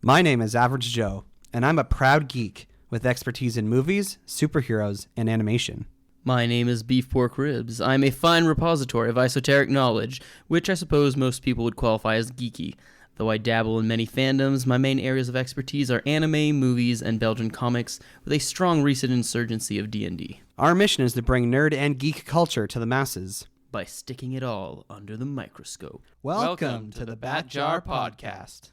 My name is Average Joe, and I'm a proud geek with expertise in movies, superheroes, and animation. My name is Beef Pork Ribs. I'm a fine repository of esoteric knowledge, which I suppose most people would qualify as geeky. Though I dabble in many fandoms, my main areas of expertise are anime, movies, and Belgian comics, with a strong recent insurgency of D&D. Our mission is to bring nerd and geek culture to the masses by sticking it all under the microscope. Welcome to the Bat Jar Podcast.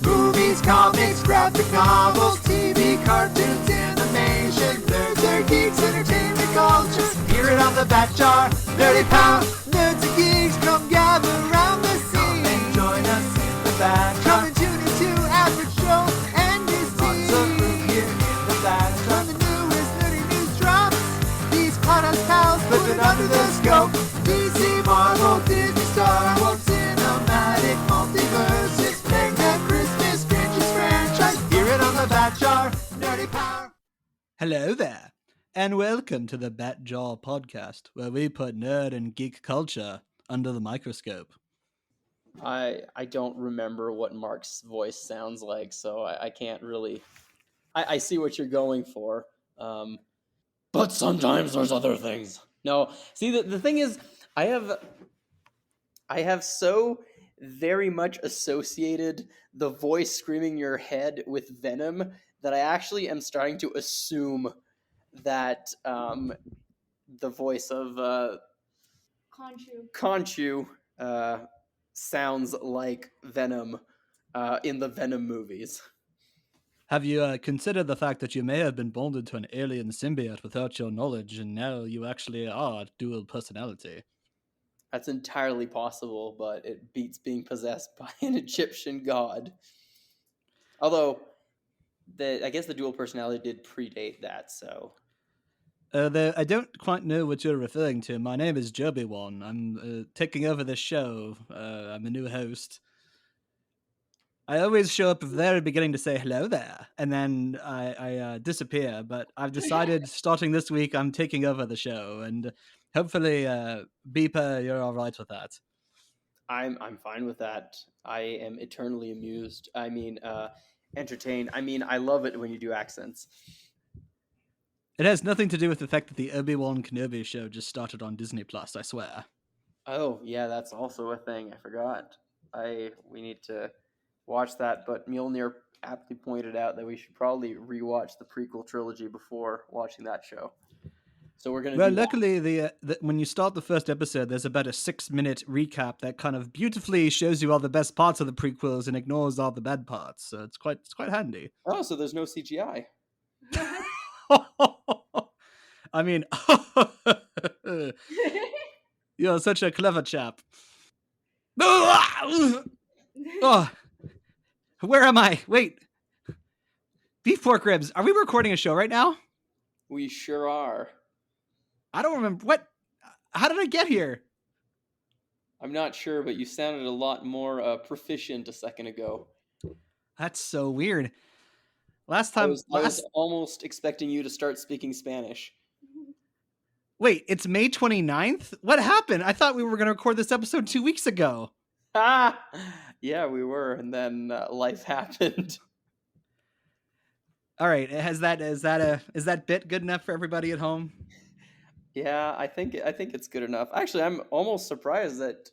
Movies, comics, graphic novels, TV, cartoons, animation, nerds or geeks, entertainment culture. Hear it on the Bat Jar, Nerdy Power. Nerds and geeks, come gather around the scene. Come and join us in the Bat Jar. Come and tune into Average Joe and his team. Lots of room here in the Bat Jar. When the newest nerdy news drops, these podcast pals put it under the scope. DC, Marvel, Disney, Star Wars, cinematic, multiverse. It's mega Christmas, strangest franchise. Hear it on the Bat Jar, Nerdy Power. Hello there, and welcome to the Bat Jar Podcast, where we put nerd and geek culture under the microscope. I don't remember what Mark's voice sounds like, so I can't really... I see what you're going for, but sometimes there's other things. No, see, the thing is, I have so very much associated the voice screaming your head with Venom that I actually am starting to assume that the voice of Conchu sounds like Venom in the Venom movies. Have you considered the fact that you may have been bonded to an alien symbiote without your knowledge, and now you actually are dual personality? That's entirely possible, but it beats being possessed by an Egyptian god. Although, I guess the dual personality did predate that, so... I don't quite know what you're referring to. My name is Joby1. I'm taking over this show. I'm a new host. I always show up at the very beginning to say hello there, and then I disappear. But I've decided, starting this week, I'm taking over the show, and hopefully, Beeper, you're all right with that. I'm fine with that. I am eternally amused. I mean, entertained. I mean, I love it when you do accents. It has nothing to do with the fact that the Obi-Wan Kenobi show just started on Disney Plus, I swear. Oh, yeah, that's also a thing. I forgot. We need to watch that, but Mjolnir aptly pointed out that we should probably rewatch the prequel trilogy before watching that show. So we're going to luckily, when you start the first episode, there's about a 6-minute recap that kind of beautifully shows you all the best parts of the prequels and ignores all the bad parts. So it's quite handy. Oh, so there's no CGI. I mean, you're such a clever chap. Oh, where am I? Wait. Beef Pork Ribs, are we recording a show right now? We sure are. I don't remember. What? How did I get here? I'm not sure, but you sounded a lot more proficient a second ago. That's so weird. Last time... I was almost expecting you to start speaking Spanish. Wait, it's May 29th? What happened? I thought we were going to record this episode 2 weeks ago. Yeah, we were, and then life happened. All right, is that bit good enough for everybody at home? Yeah, I think it's good enough. Actually, I'm almost surprised that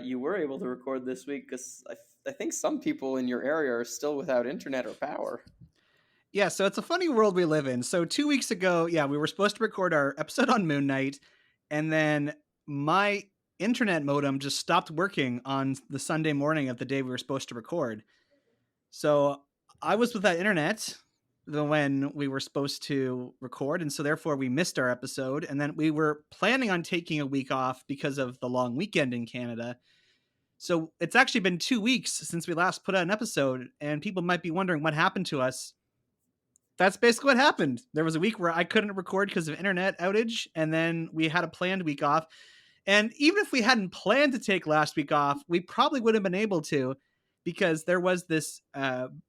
you were able to record this week, because I think some people in your area are still without internet or power. Yeah, so it's a funny world we live in. So 2 weeks ago, we were supposed to record our episode on Moon Knight, and then my internet modem just stopped working on the Sunday morning of the day we were supposed to record. So I was without internet when we were supposed to record, and so therefore we missed our episode. And then we were planning on taking a week off because of the long weekend in Canada. So it's actually been 2 weeks since we last put out an episode, and people might be wondering what happened to us. That's basically what happened. There was a week where I couldn't record because of internet outage, and then we had a planned week off. And even if we hadn't planned to take last week off, we probably would have been able to, because there was this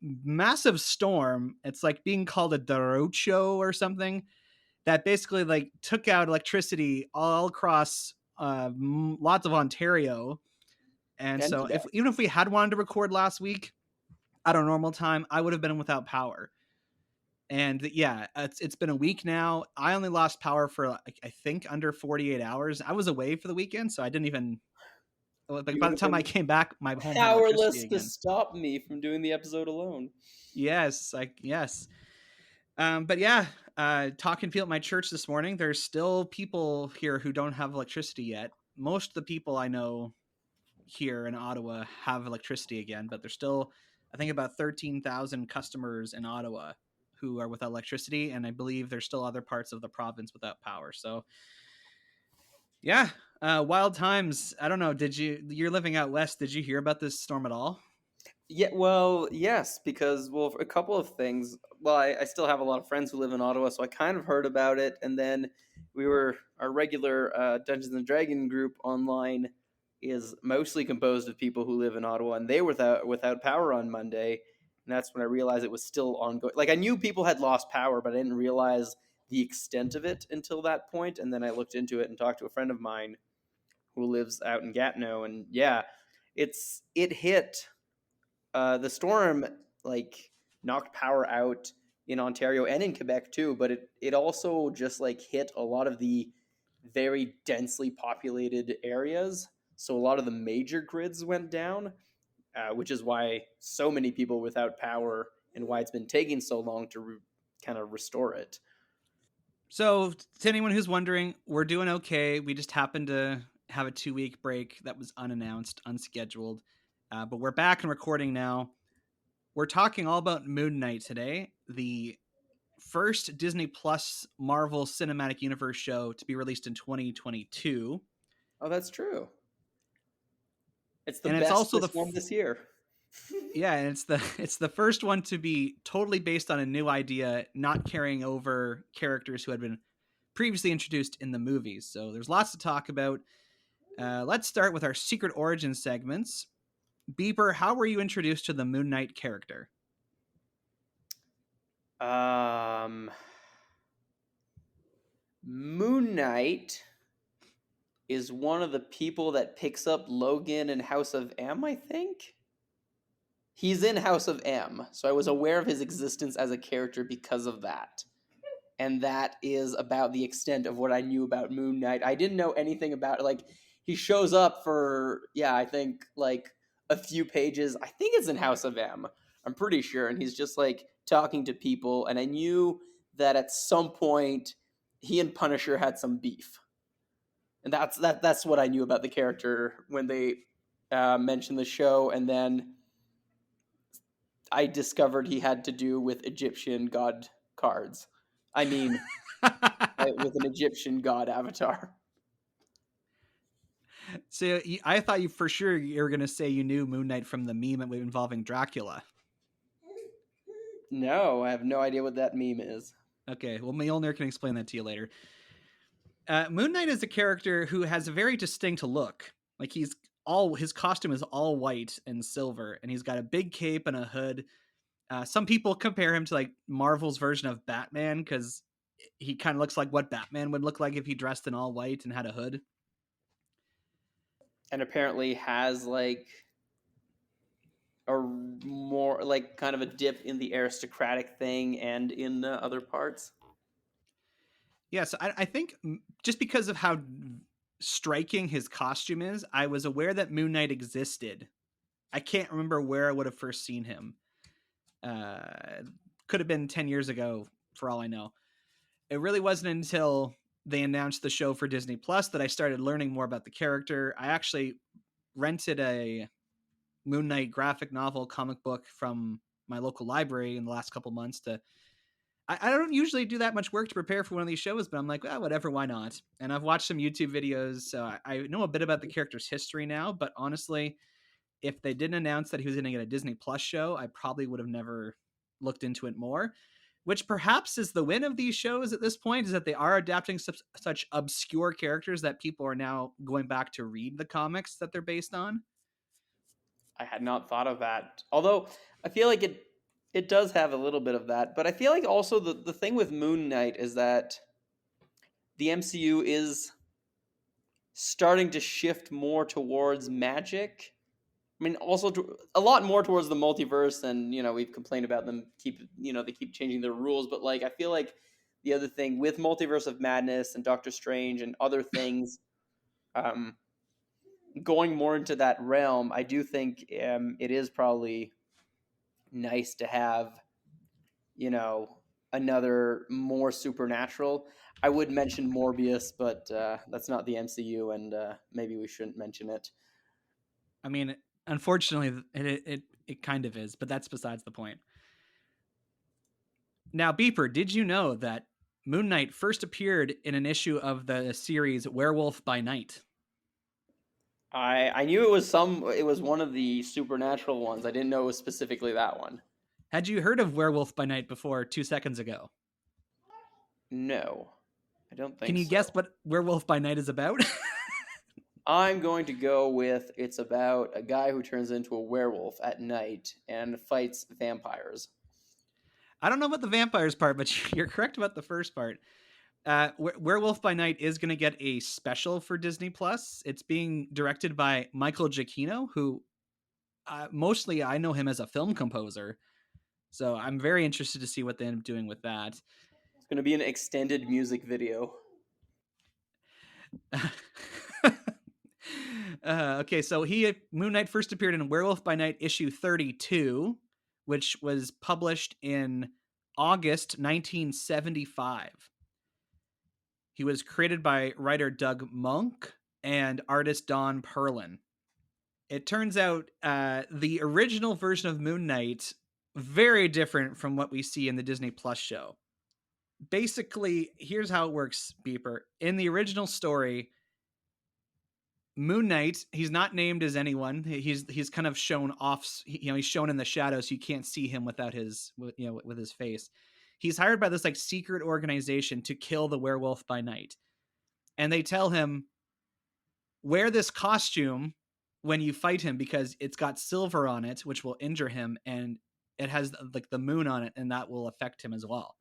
massive storm. It's like being called a derecho or something that basically like took out electricity all across lots of Ontario. And And so Quebec. even if we had wanted to record last week at our normal time, I would have been without power. And yeah, it's been a week now. I only lost power for like, I think under 48 hours. I was away for the weekend, so I didn't even like You by would the have time I been came back, my home had electricity powerless to again. stop me from doing the episode alone. Yes, like yes. But yeah, talking to people at my church this morning, there's still people here who don't have electricity yet. Most of the people I know here in Ottawa have electricity again, but there's still, I think, about 13,000 customers in Ottawa who are without electricity, and I believe there's still other parts of the province without power. So, yeah, wild times. I don't know. You're living out west? Did you hear about this storm at all? Yeah, well, yes, because well, for a couple of things. Well, I still have a lot of friends who live in Ottawa, so I kind of heard about it, and then our regular Dungeons and Dragon group online is mostly composed of people who live in Ottawa, and they were without power on Monday, and that's when I realized it was still ongoing. Like I knew people had lost power, but I didn't realize the extent of it until that point, and then I looked into it and talked to a friend of mine who lives out in Gatineau, and yeah, it hit the storm like knocked power out in Ontario and in Quebec too, but it also just like hit a lot of the very densely populated areas. So a lot of the major grids went down, which is why so many people without power and why it's been taking so long to kind of restore it. So, to anyone who's wondering, we're doing okay. We just happened to have a 2 week break that was unannounced, unscheduled, but we're back and recording now. We're talking all about Moon Knight today, the first Disney Plus Marvel Cinematic Universe show to be released in 2022. Oh, that's true. It's the And it's also the bestest one this year. yeah, and it's the first one to be totally based on a new idea, not carrying over characters who had been previously introduced in the movies. So there's lots to talk about. Let's start with our secret origin segments. Beeper, how were you introduced to the Moon Knight character? Moon Knight is one of the people that picks up Logan in House of M, I think. He's in House of M, so I was aware of his existence as a character because of that. And that is about the extent of what I knew about Moon Knight. I didn't know anything about it. Like, he shows up for, yeah, I think, like, a few pages. I think it's in House of M. I'm pretty sure. And he's just, like, talking to people. And I knew that at some point, he and Punisher had some beef. And that's what I knew about the character when they mentioned the show. And then I discovered he had to do with Egyptian god cards. I mean, with an Egyptian god avatar. So I thought you for sure you were going to say you knew Moon Knight from the meme involving Dracula. No, I have no idea what that meme is. Okay, well, Mjolnir can explain that to you later. Moon Knight is a character who has a very distinct look. Like his costume is all white and silver, and he's got a big cape and a hood. Some people compare him to like Marvel's version of Batman because he kind of looks like what Batman would look like if he dressed in all white and had a hood. And apparently has like a more like kind of a dip in the aristocratic thing and in other parts. Yeah, so I think just because of how striking his costume is, I was aware that Moon Knight existed. I can't remember where I would have first seen him. Could have been 10 years ago, for all I know. It really wasn't until they announced the show for Disney Plus that I started learning more about the character. I actually rented a Moon Knight graphic novel comic book from my local library in the last couple months to I don't usually do that much work to prepare for one of these shows, but I'm like, well, whatever, why not? And I've watched some YouTube videos, so I know a bit about the character's history now, but honestly, if they didn't announce that he was going to get a Disney Plus show, I probably would have never looked into it more, which perhaps is the win of these shows at this point, is that they are adapting such obscure characters that people are now going back to read the comics that they're based on. I had not thought of that. Although I feel like it does have a little bit of that, but I feel like also the thing with Moon Knight is that the MCU is starting to shift more towards magic. I mean, also a lot more towards the multiverse, and we've complained about them they keep changing their rules. But like, I feel like the other thing with Multiverse of Madness and Doctor Strange and other things, um, going more into that realm, I do think it is probably nice to have you know another more supernatural. I would mention Morbius, but that's not the MCU, and maybe we shouldn't mention it. I mean, unfortunately, it kind of is, but that's besides the point. Now, Beeper, did you know that Moon Knight first appeared in an issue of the series Werewolf by Night? I knew it was one of the supernatural ones. I didn't know it was specifically that one. Had you heard of Werewolf by Night before 2 seconds ago? No, I don't Can think you guess so. what Werewolf by Night is about? I'm going to go with it's about a guy who turns into a werewolf at night and fights vampires. I don't know about the vampires part, but you're correct about the first part. Werewolf by Night is going to get a special for Disney Plus. It's being directed by Michael Giacchino, who mostly I know him as a film composer. So I'm very interested to see what they end up doing with that. It's going to be an extended music video. Okay, so Moon Knight first appeared in Werewolf by Night issue 32, which was published in August 1975. He was created by writer Doug Monk and artist Don Perlin. It turns out the original version of Moon Knight very different from what we see in the Disney Plus show. Basically, here's how it works, Beeper. In the original story, Moon Knight, he's not named as anyone. He's kind of shown off. He's shown in the shadows. So you can't see him without with his face. He's hired by this like secret organization to kill the werewolf by night, and they tell him, wear this costume when you fight him because it's got silver on it, which will injure him, and it has like the moon on it, and that will affect him as well.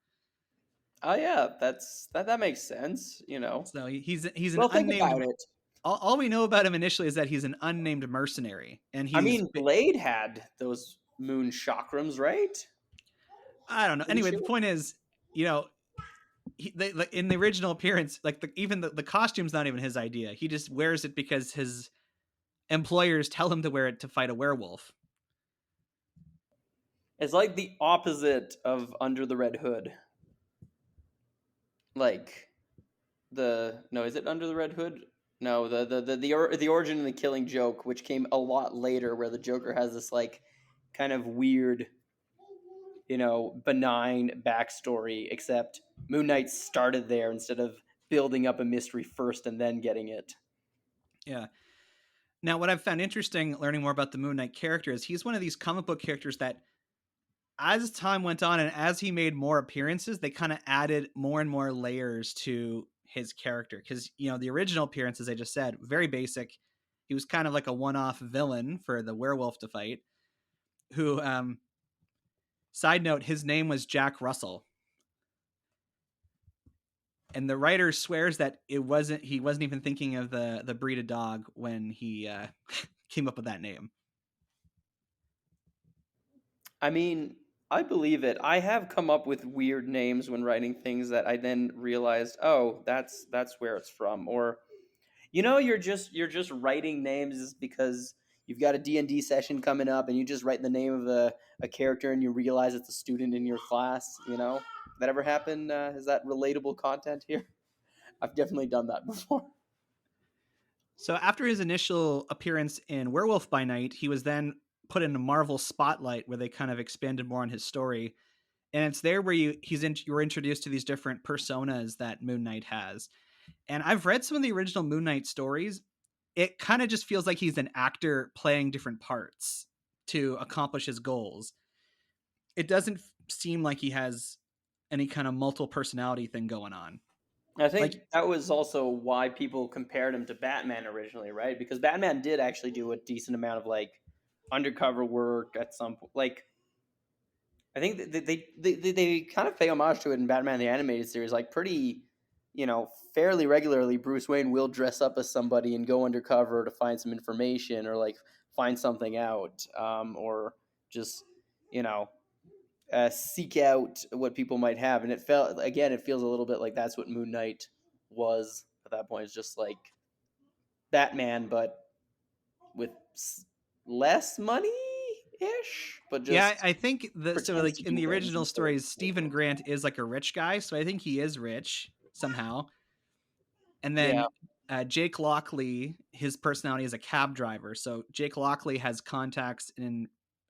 Oh yeah, that makes sense. So he's an Well, think unnamed. about it. All we know about him initially is that he's an unnamed mercenary, and I he's. mean, Blade had those moon chakrams, right? I don't know. Didn't Anyway, she? the point is, like in the original appearance, like even the costume's not even his idea. He just wears it because his employers tell him to wear it to fight a werewolf. It's like the opposite of Under the Red Hood. Like is it Under the Red Hood? No, the origin and the Killing Joke, which came a lot later, where the Joker has this like kind of weird, benign backstory. Except Moon Knight started there instead of building up a mystery first and then getting it. Yeah. Now, what I've found interesting learning more about the Moon Knight character is he's one of these comic book characters that, as time went on and as he made more appearances, they kind of added more and more layers to his character. Because, the original appearance, as I just said, very basic. He was kind of like a one-off villain for the werewolf to fight, who, side note, his name was Jack Russell. And the writer swears that he wasn't even thinking of the breed of dog when he came up with that name. I mean, I believe it. I have come up with weird names when writing things that I then realized, oh, that's where it's from. Or, you're just writing names because you've got a D&D session coming up and you just write the name of a character and you realize it's a student in your class. That ever happen? Is that relatable content here? I've definitely done that before. So after his initial appearance in Werewolf by Night, he was then put in a Marvel Spotlight where they kind of expanded more on his story. And it's there where you're introduced to these different personas that Moon Knight has. And I've read some of the original Moon Knight stories. It kind of just feels like he's an actor playing different parts to accomplish his goals. It doesn't seem like he has any kind of multiple personality thing going on. I think that was also why people compared him to Batman originally, right? Because Batman did actually do a decent amount of like undercover work at some point. Like, I think they kind of pay homage to it in Batman the Animated Series, like pretty fairly regularly, Bruce Wayne will dress up as somebody and go undercover to find some information or like find something out, or just you know seek out what people might have. And it feels a little bit like that's what Moon Knight was at that point. It's just like Batman, but with less money ish, but Yeah, just I think pretends like to in do the things original instead of. stories, Stephen Grant is like a rich guy, so I think he is rich somehow. And Yeah. then Jake Lockley, his personality is a cab driver. So Jake Lockley has contacts and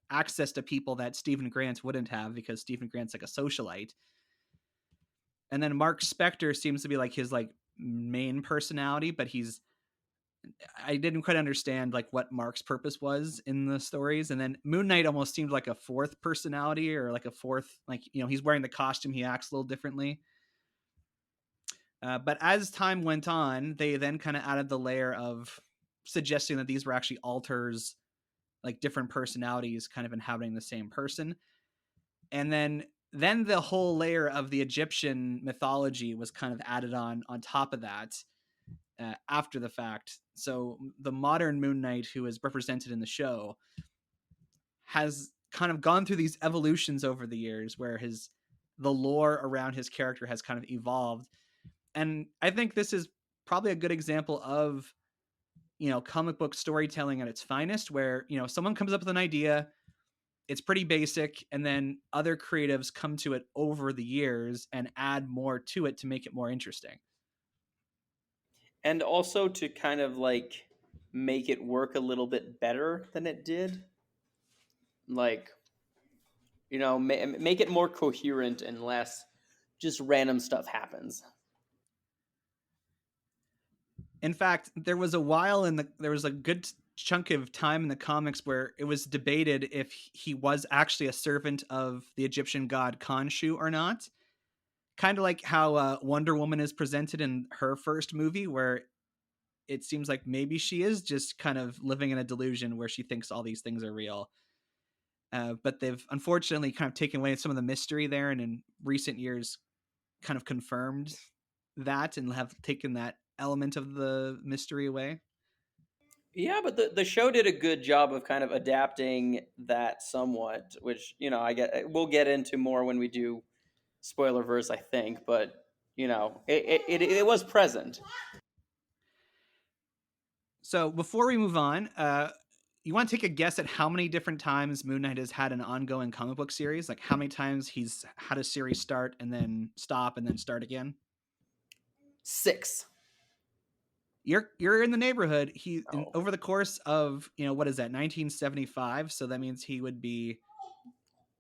access to people that Stephen Grant wouldn't have because Stephen Grant's like a socialite. And then Mark Spector seems to be like his like main personality, but I didn't quite understand like what Mark's purpose was in the stories. And then Moon Knight almost seemed like a fourth personality or like a fourth, like, he's wearing the costume, he acts a little differently. But as time went on, they then kind of added the layer of suggesting that these were actually alters, like different personalities kind of inhabiting the same person. And then the whole layer of the Egyptian mythology was kind of added on top of that after the fact. So the modern Moon Knight, who is represented in the show, has kind of gone through these evolutions over the years where the lore around his character has kind of evolved. And I think this is probably a good example of comic book storytelling at its finest, where someone comes up with an idea, it's pretty basic, and then other creatives come to it over the years and add more to it to make it more interesting. And also to kind of like make it work a little bit better than it did. Like, make it more coherent and less just random stuff happens. In fact, there was a good chunk of time in the comics where it was debated if he was actually a servant of the Egyptian god Khonshu or not. Kind of like how Wonder Woman is presented in her first movie, where it seems like maybe she is just kind of living in a delusion where she thinks all these things are real. But they've unfortunately kind of taken away some of the mystery there, and in recent years kind of confirmed that and have taken that element of the mystery away. Yeah, but the show did a good job of kind of adapting that somewhat, which we'll get into more when we do spoiler verse, I think. But it was present. So before we move on, you want to take a guess at how many different times Moon Knight has had an ongoing comic book series? Like how many times he's had a series start and then stop and then start again? 6. You're in the neighborhood. Oh. Over the course of what is that, 1975? So that means he would be.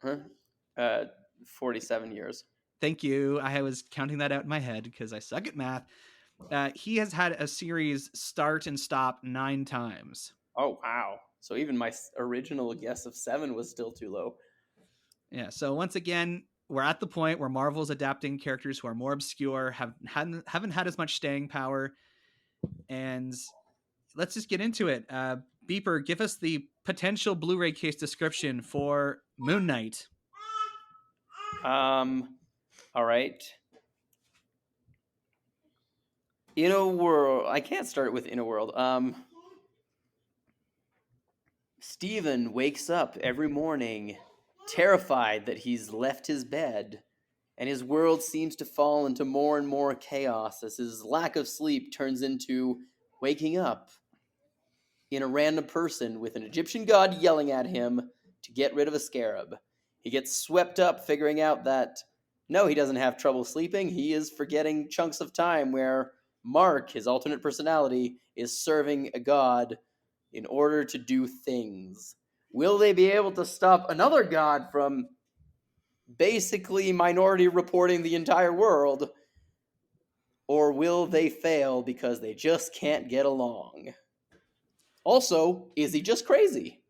Huh? 47 years. Thank you. I was counting that out in my head because I suck at math. He has had a series start and stop 9 times. Oh wow! So even my original guess of 7 was still too low. Yeah. So once again, we're at the point where Marvel's adapting characters who are more obscure, haven't had as much staying power, and let's just get into it. Beeper, give us the potential Blu-ray case description for Moon Knight. All right. In a world, I can't start with in a world. Steven wakes up every morning, terrified that he's left his bed, and his world seems to fall into more and more chaos as his lack of sleep turns into waking up in a random person with an Egyptian god yelling at him to get rid of a scarab. He gets swept up figuring out that no, he doesn't have trouble sleeping. He is forgetting chunks of time where Mark, his alternate personality, is serving a god in order to do things. Will they be able to stop another god from basically minority reporting the entire world? Or will they fail because they just can't get along? Also, is he just crazy?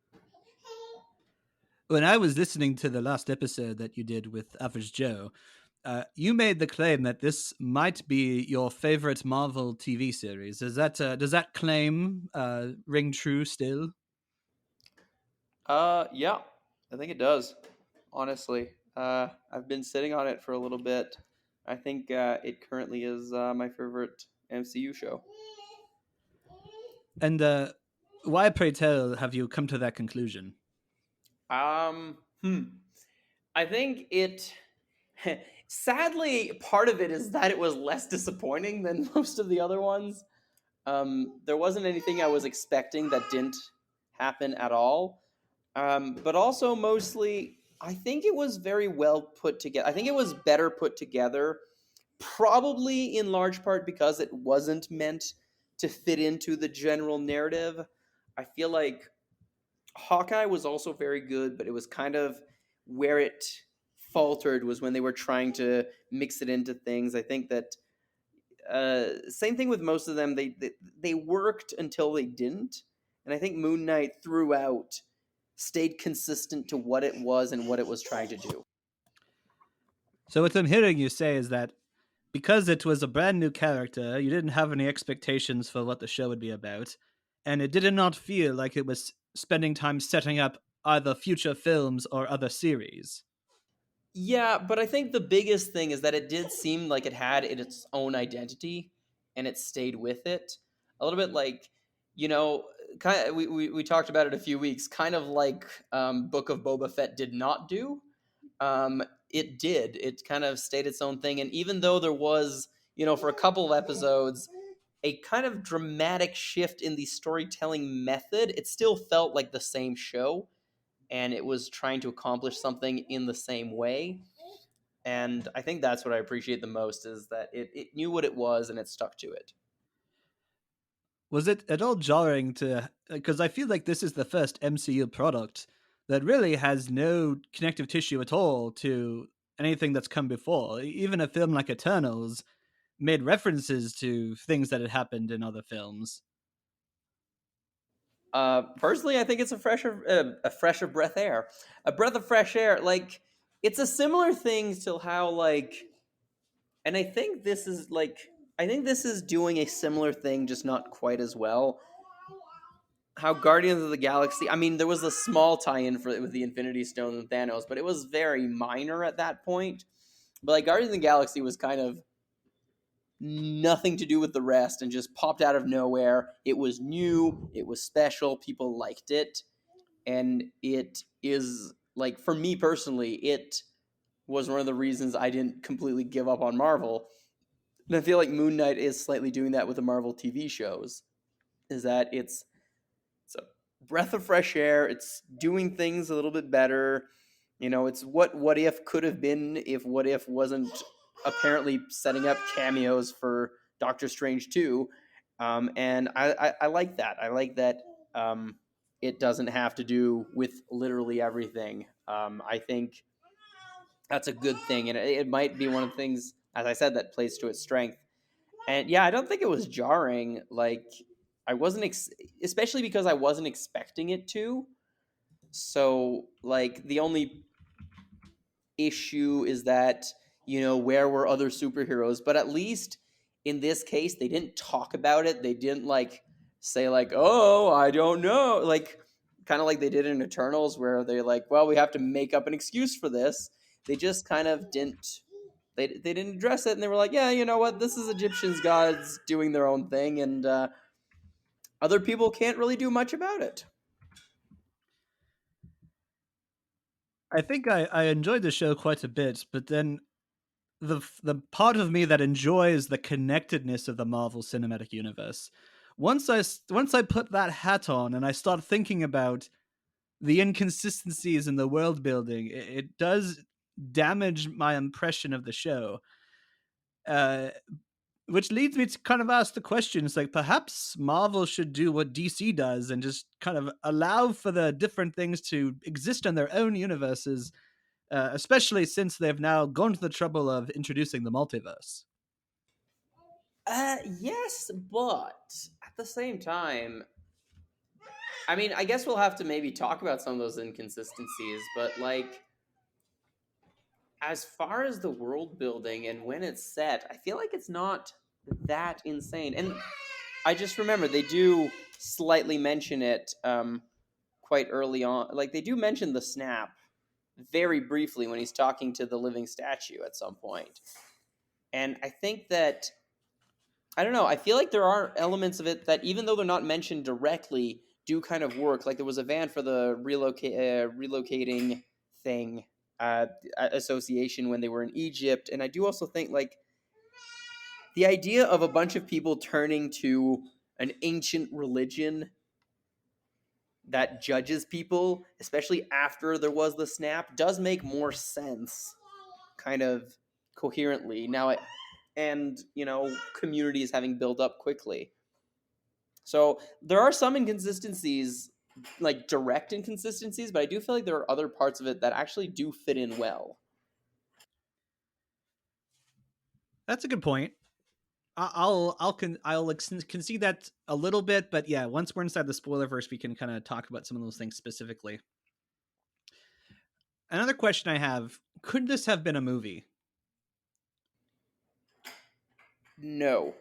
When I was listening to the last episode that you did with Average Joe, you made the claim that this might be your favorite Marvel TV series. Does that claim ring true still? Yeah, I think it does. Honestly, I've been sitting on it for a little bit. I think it currently is my favorite MCU show. And why, pray tell, have you come to that conclusion? Um, hmm. I think it. Sadly, part of it is that it was less disappointing than most of the other ones. There wasn't anything I was expecting that didn't happen at all. But also, mostly, I think it was very well put together. I think it was better put together, probably in large part because it wasn't meant to fit into the general narrative. I feel like Hawkeye was also very good, but it was kind of where it faltered was when they were trying to mix it into things. I think that same thing with most of them. They worked until they didn't, and I think Moon Knight throughout stayed consistent to what it was and what it was trying to do. So what I'm hearing you say is that because it was a brand new character, you didn't have any expectations for what the show would be about, and it did not feel like it was spending time setting up either future films or other series. Yeah, but I think the biggest thing is that it did seem like it had its own identity, and it stayed with it a little bit. Like, you know, kind of, we talked about it a few weeks, kind of like Book of Boba Fett did not do. It did. It kind of stayed its own thing. And even though there was, for a couple of episodes, a kind of dramatic shift in the storytelling method, it still felt like the same show and it was trying to accomplish something in the same way. And I think that's what I appreciate the most is that it knew what it was and it stuck to it. Was it at all jarring to, because I feel like this is the first MCU product that really has no connective tissue at all to anything that's come before. Even a film like Eternals made references to things that had happened in other films. Personally, I think it's a fresher a breath of fresh air. Like it's a similar thing to how and I think this is doing a similar thing, just not quite as well. How Guardians of the Galaxy. I mean, there was a small tie-in with the Infinity Stone and Thanos, but it was very minor at that point. But like Guardians of the Galaxy was kind of nothing to do with the rest and just popped out of nowhere. It was new, it was special, people liked it, and it is like for me personally, it was one of the reasons I didn't completely give up on Marvel. And I feel like Moon Knight is slightly doing that with the Marvel TV shows. Is that it's a breath of fresh air. It's doing things a little bit better. It's what if could have been if what if wasn't apparently setting up cameos for Doctor Strange 2. And I like that. I like that it doesn't have to do with literally everything. I think that's a good thing. And it might be one of the things, as I said, that plays to its strength. And yeah, I don't think it was jarring. Like, I wasn't, especially because I wasn't expecting it to. So, like, the only issue is that, where were other superheroes? But at least in this case, they didn't talk about it. They didn't, say, oh, I don't know. Like, kind of like they did in Eternals, where they're like, well, we have to make up an excuse for this. They just kind of didn't. They didn't address it, and they were like, yeah, you know what? This is Egyptians gods doing their own thing, and other people can't really do much about it. I think I enjoyed the show quite a bit, but then the part of me that enjoys the connectedness of the Marvel Cinematic Universe, once I put that hat on and I start thinking about the inconsistencies in the world building, it does damage my impression of the show. Uh, which leads me to kind of ask the questions like perhaps Marvel should do what DC does and just kind of allow for the different things to exist in their own universes, especially since they've now gone to the trouble of introducing the multiverse. Yes, but at the same time, I mean, I guess we'll have to maybe talk about some of those inconsistencies, but as far as the world building and when it's set, I feel like it's not that insane. And I just remember they do slightly mention it quite early on. Like they do mention the snap very briefly when he's talking to the living statue at some point. And I think that I don't know. I feel like there are elements of it that, even though they're not mentioned directly, do kind of work. Like there was a van for the relocating thing association when they were in Egypt, and I do also think like the idea of a bunch of people turning to an ancient religion that judges people, especially after there was the snap, does make more sense, kind of coherently now. And communities having built up quickly. So there are some inconsistencies, like direct inconsistencies, but I do feel like there are other parts of it that actually do fit in well. That's a good point. I'll concede that a little bit, but yeah, once we're inside the spoilerverse, we can kind of talk about some of those things specifically. Another question I have: could this have been a movie? No.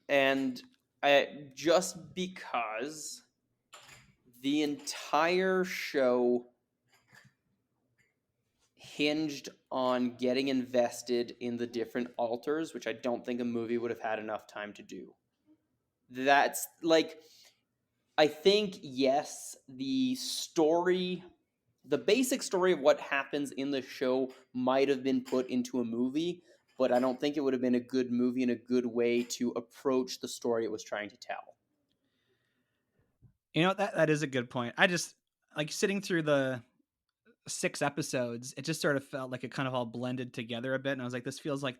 And just because the entire show hinged on getting invested in the different alters, which I don't think a movie would have had enough time to do. That's like, I think, yes, the basic story of what happens in the show might have been put into a movie, but I don't think it would have been a good movie and a good way to approach the story it was trying to tell. That is a good point. I just like sitting through the 6 episodes. It just sort of felt like it kind of all blended together a bit, and I was like, this feels like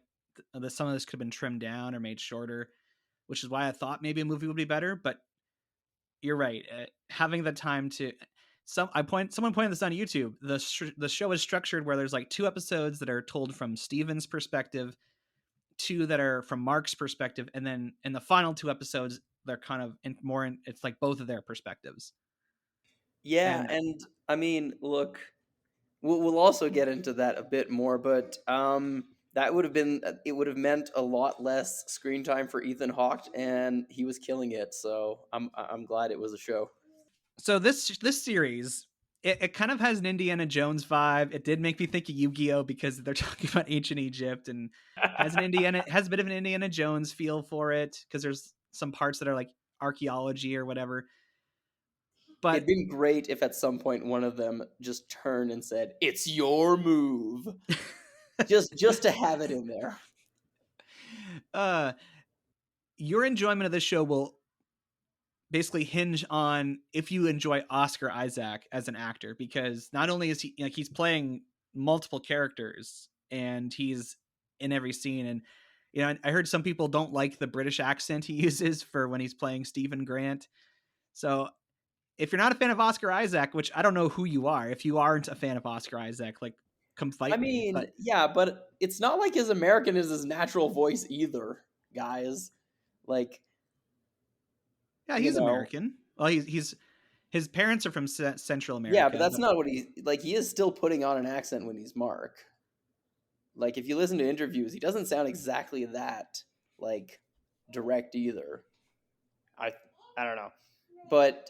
some of this could have been trimmed down or made shorter, which is why I thought maybe a movie would be better. But you're right. Having the time to someone pointed this on YouTube. The show is structured where there's like 2 episodes that are told from Steven's perspective, 2 that are from Mark's perspective, and then in the final 2 episodes they're kind of it's like both of their perspectives. Yeah, And and I mean, look, we'll also get into that a bit more, but that would have been it would have meant a lot less screen time for Ethan Hawke, and he was killing it. So I'm glad it was a show. so this series, it kind of has an Indiana Jones vibe. It did make me think of Yu-Gi-Oh because they're talking about ancient Egypt, and has a bit of an Indiana Jones feel for it because there's some parts that are like archaeology or whatever. It'd But been great if at some point one of them just turned and said, "It's your move," just to have it in there. uh your enjoyment of this show will basically hinge on if you enjoy Oscar Isaac as an actor, because not only is he like he's playing multiple characters and he's in every scene. And I heard some people don't like the British accent he uses for when he's playing Stephen Grant. So if you're not a fan of Oscar Isaac, which I don't know who you are, if you aren't a fan of Oscar Isaac, like, come I fight me. mean, But yeah, but it's not like his American is his natural voice either, guys. Like, yeah, you he's know, American. Well, he's his parents are from Central yeah, but America, that's but not what he like. He is still putting on an accent when he's Mark. Like, if you listen to interviews, he doesn't sound exactly that like direct either. I I don't know, but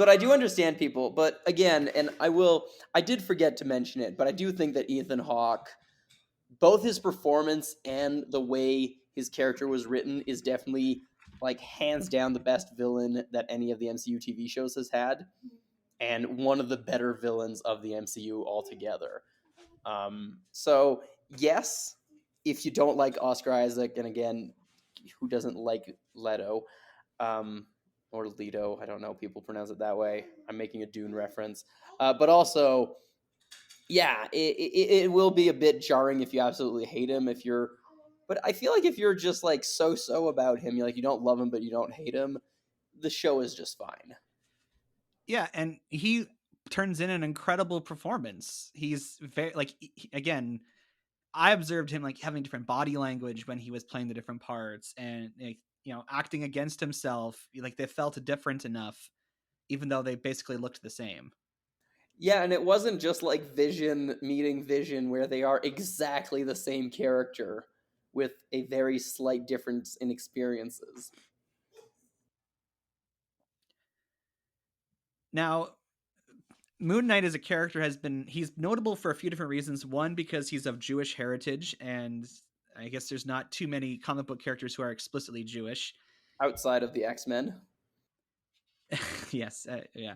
I do understand people. But again, and I did forget to mention it, but I do think that Ethan Hawke, both his performance and the way his character was written, is definitely like hands down the best villain that any of the MCU TV shows has had, and one of the better villains of the MCU altogether. So yes, if you don't like Oscar Isaac, and again, who doesn't like Leto, um, or Leto? I don't know. People pronounce it that way. I'm making a Dune reference, but also, yeah, it will be a bit jarring if you absolutely hate him. If you're, but I feel like if you're just like so about him, you don't love him, but you don't hate him, the show is just fine. yeah, and he turns in an incredible performance. He's very like again, I observed him like having different body language when he was playing the different parts, and like, acting against himself. Like they felt different enough, even though they basically looked the same. Yeah, and it wasn't just like Vision meeting Vision where they are exactly the same character with a very slight difference in experiences. Now, Moon Knight as a character he's notable for a few different reasons. One, because he's of Jewish heritage, and I guess there's not too many comic book characters who are explicitly Jewish. Outside of the X-Men. Yes, yeah.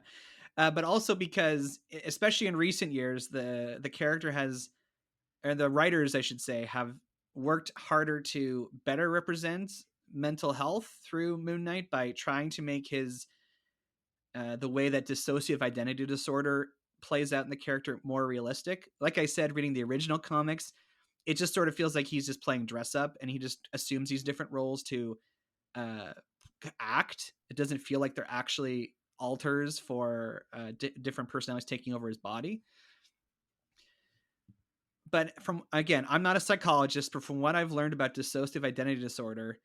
But also because, especially in recent years, the character has, or the writers, I should say, have worked harder to better represent mental health through Moon Knight by trying to make his the way that dissociative identity disorder plays out in the character more realistic. Like I said, reading the original comics, it just sort of feels like he's just playing dress up, and he just assumes these different roles to uh, act. It doesn't feel like they're actually alters for different personalities taking over his body. But from, again, I'm not a psychologist, but from what I've learned about dissociative identity disorder,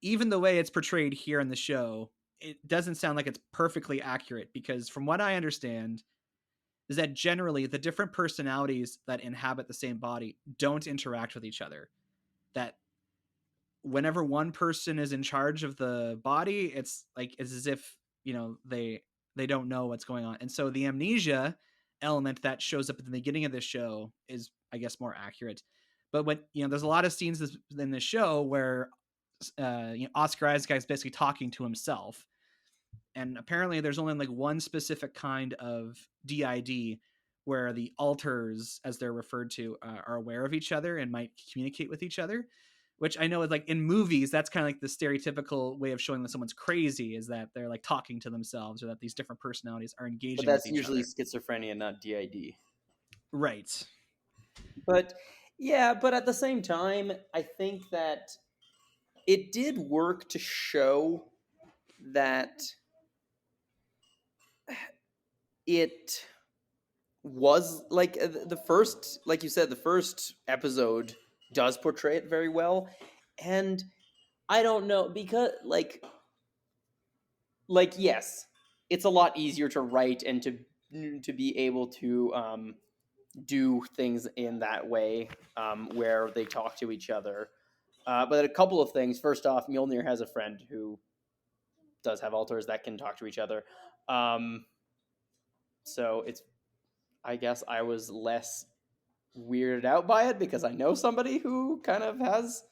even the way it's portrayed here in the show, it doesn't sound like it's perfectly accurate, because from what I understand is that generally the different personalities that inhabit the same body don't interact with each other. That whenever one person is in charge of the body, it's like it's as if, they don't know what's going on. And so the amnesia element that shows up at the beginning of this show is, I guess, more accurate. But when, there's a lot of scenes in the show where Oscar Isaac is basically talking to himself, and apparently there's only like one specific kind of DID where the alters, as they're referred to, are aware of each other and might communicate with each other, which I know is like in movies, that's kind of like the stereotypical way of showing that someone's crazy, is that they're like talking to themselves, or that these different personalities are But engaging with that's each usually other. schizophrenia, not DID. Right. But yeah, but at the same time, I think that it did work to show that it was like the first, like you said, the first episode does portray it very well. And I don't know, because yes, it's a lot easier to write and to be able to do things in that way, where they talk to each other. But a couple of things. First off, Mjolnir has a friend who does have alters that can talk to each other. So it's, I guess I was less weirded out by it because I know somebody who kind of has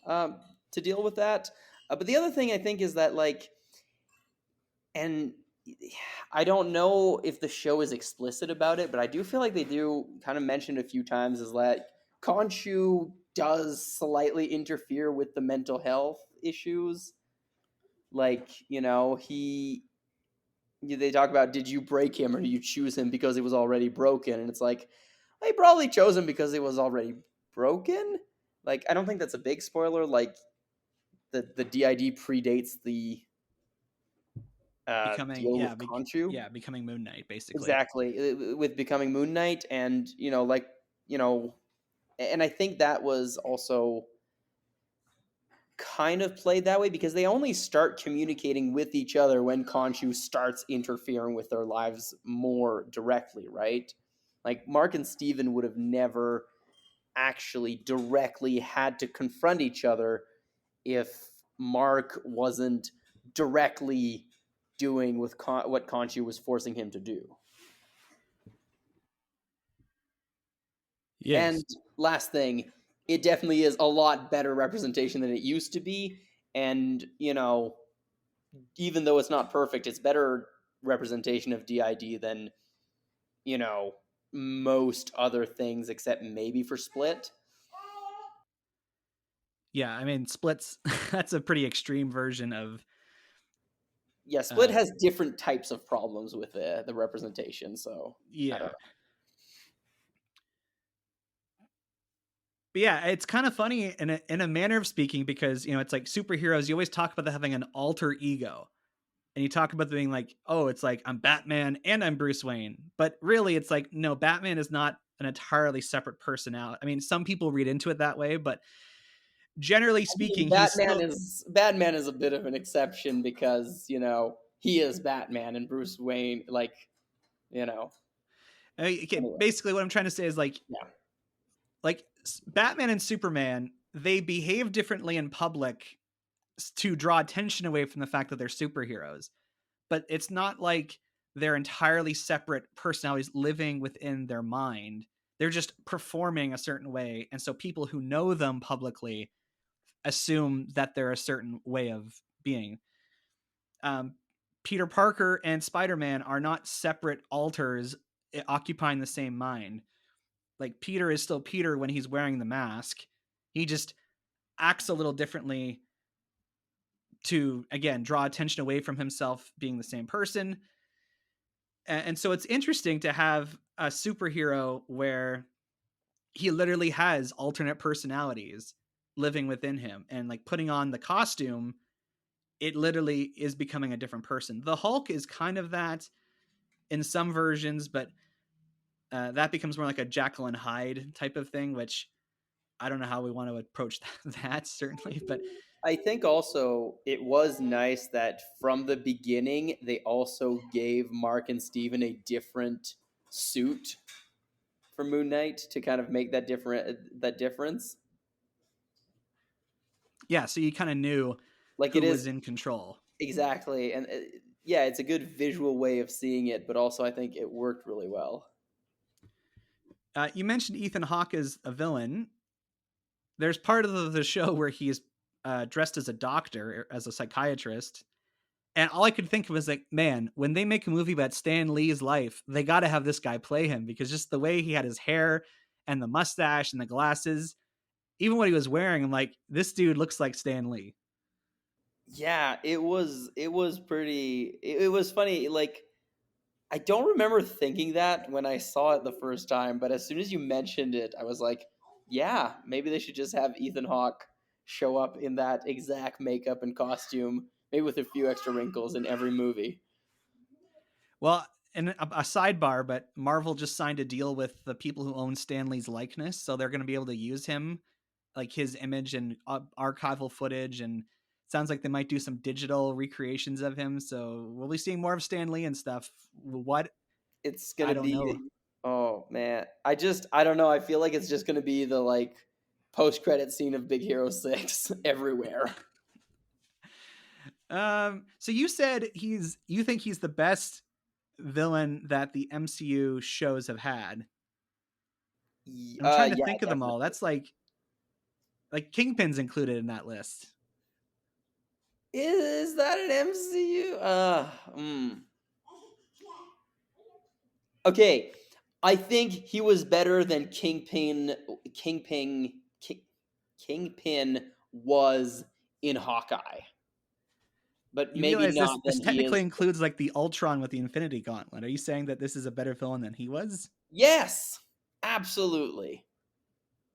to deal with that. But the other thing I think is that, and I don't know if the show is explicit about it, but I do feel like they do kind of mention a few times, is that Khonshu does slightly interfere with the mental health issues. They talk about, did you break him or did you choose him because he was already broken? And it's like, I probably chose him because he was already broken. Like, I don't think that's a big spoiler. Like, the DID predates the deal with Khonshu. Becoming Moon Knight, basically. Exactly, with becoming Moon Knight, and and I think that was also kind of played that way because they only start communicating with each other when Khonshu starts interfering with their lives more directly, right? Like, Mark and Steven would have never actually directly had to confront each other if Mark wasn't directly doing with what Khonshu was forcing him to do. Yes. And last thing, it definitely is a lot better representation than it used to be. And, even though it's not perfect, it's better representation of DID than, most other things, except maybe for Split. Yeah, I mean, Split's that's a pretty extreme version of. Yeah, Split has different types of problems with the representation. So yeah. But yeah, it's kind of funny in a manner of speaking, because it's like superheroes. You always talk about them having an alter ego, and you talk about them being like, oh, it's like I'm Batman and I'm Bruce Wayne, but really it's like, no, Batman is not an entirely separate personality. I mean, some people read into it that way, but generally speaking, Batman is a bit of an exception because he is Batman and Bruce Wayne, Anyway. Basically, what I'm trying to say is like Batman and Superman, they behave differently in public to draw attention away from the fact that they're superheroes, but it's not like they're entirely separate personalities living within their mind. they're just performing a certain way, and so people who know them publicly assume that they're a certain way of being. um, Peter Parker and Spider-Man are not separate alters occupying the same mind. Like, Peter is still Peter when he's wearing the mask. He just acts a little differently to, again, draw attention away from himself being the same person. And so it's interesting to have a superhero where he literally has alternate personalities living within him, and like putting on the costume, it literally is becoming a different person. The Hulk is kind of that in some versions, but that becomes more like a Jekyll and Hyde type of thing, which I don't know how we want to approach that certainly. But I think also it was nice that from the beginning they also gave Mark and Steven a different suit for Moon Knight to kind of make that difference. yeah, so you kind of knew Like it who is was in control. exactly, and yeah, it's a good visual way of seeing it, but also I think it worked really well. You mentioned Ethan Hawke as a villain. There's part of the show where he is dressed as a doctor, as a psychiatrist. And all I could think of was like, man, when they make a movie about Stan Lee's life, they got to have this guy play him, because just the way he had his hair and the mustache and the glasses, even what he was wearing, I'm like, this dude looks like Stan Lee. Yeah, it was pretty. It was funny. Like I don't remember thinking that when I saw it the first time, but as soon as you mentioned it, I was like, yeah, maybe they should just have Ethan Hawke show up in that exact makeup and costume, maybe with a few extra wrinkles in every movie. Well, and a sidebar, but Marvel just signed a deal with the people who own Stan Lee's likeness, so they're going to be able to use him, like his image and archival footage, and sounds like they might do some digital recreations of him. So we'll be seeing more of Stan Lee and stuff. What? It's I gonna don't know. be, oh man, I don't know. I feel like it's just gonna be the like post credit scene of Big Hero 6 everywhere. So you said you think he's the best villain that the MCU shows have had. I'm trying to Yeah, think of them all. definitely. That's like Kingpin's included in that list. Is that an MCU? Okay, I think he was better than King, Kingpin was in Hawkeye, but You maybe realize this not this than he technically is. includes like the Ultron with the Infinity Gauntlet. Are you saying that this is a better villain than he was? Yes, absolutely.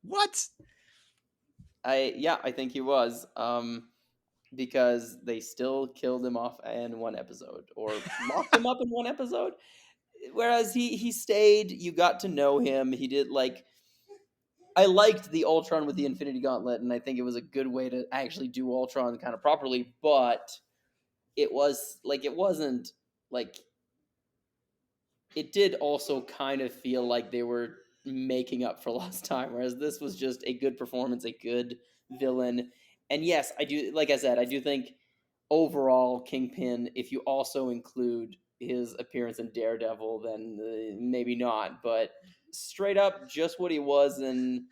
What? I think he was. Because they still killed him off in one episode or locked him up in one episode. Whereas he stayed, you got to know him. He did like I liked the Ultron with the Infinity Gauntlet, and I think it was a good way to actually do Ultron kind of properly, but it wasn't like it did also kind of feel like they were making up for lost time, whereas this was just a good performance, a good villain. And yes, I do, like I said, I do think overall Kingpin, if you also include his appearance in Daredevil, then maybe not. But straight up, just what he was in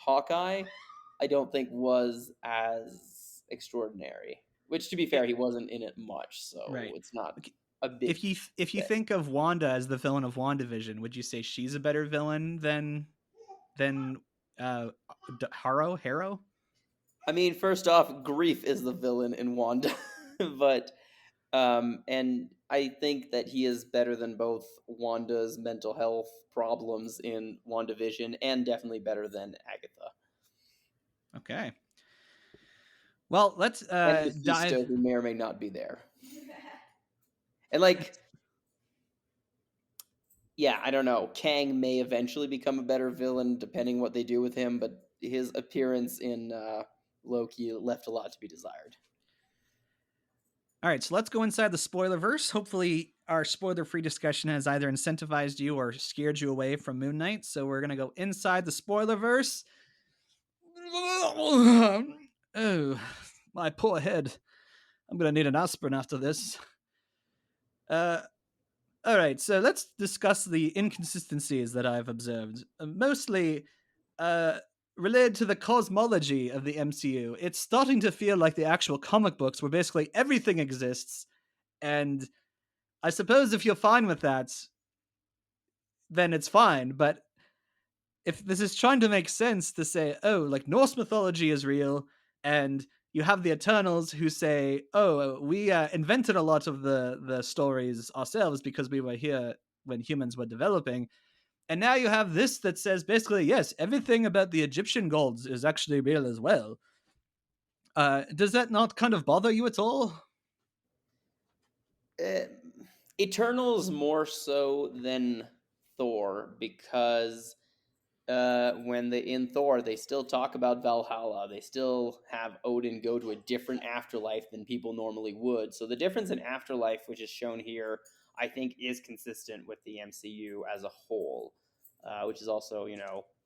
Hawkeye, I don't think was as extraordinary. Which, to be fair, It, he wasn't in it much, so right. it's not a big If you thing. think of Wanda as the villain of WandaVision, would you say she's a better villain than uh Harrow? I mean, first off, grief is the villain in Wanda, but and I think that he is better than both Wanda's mental health problems in WandaVision and definitely better than Agatha. Okay. Well, let's And dive. Mephisto, who may or may not be there. And like, yeah, I don't know. Kang may eventually become a better villain depending what they do with him, but his appearance in Loki left a lot to be desired. All right, so let's go inside the spoiler verse. Hopefully, our spoiler-free discussion has either incentivized you or scared you away from Moon Knight. So we're gonna go inside the spoiler verse. Oh, my poor head. I'm gonna need an aspirin after this. All right, so let's discuss the inconsistencies that I've observed, mostly uh, related to the cosmology of the MCU. It's starting to feel like the actual comic books, where basically everything exists, and I suppose if you're fine with that, then it's fine. But if this is trying to make sense to say, oh, like Norse mythology is real, and you have the Eternals who say, oh, we invented a lot of the stories ourselves because we were here when humans were developing. And now you have this that says basically, yes, everything about the Egyptian gods is actually real as well. Does that not kind of bother you at all? Uh, Eternals more so than Thor, because when they in Thor, they still talk about Valhalla. They still have Odin go to a different afterlife than people normally would. So the difference in afterlife, which is shown here, I think is consistent with the MCU as a whole, which is also,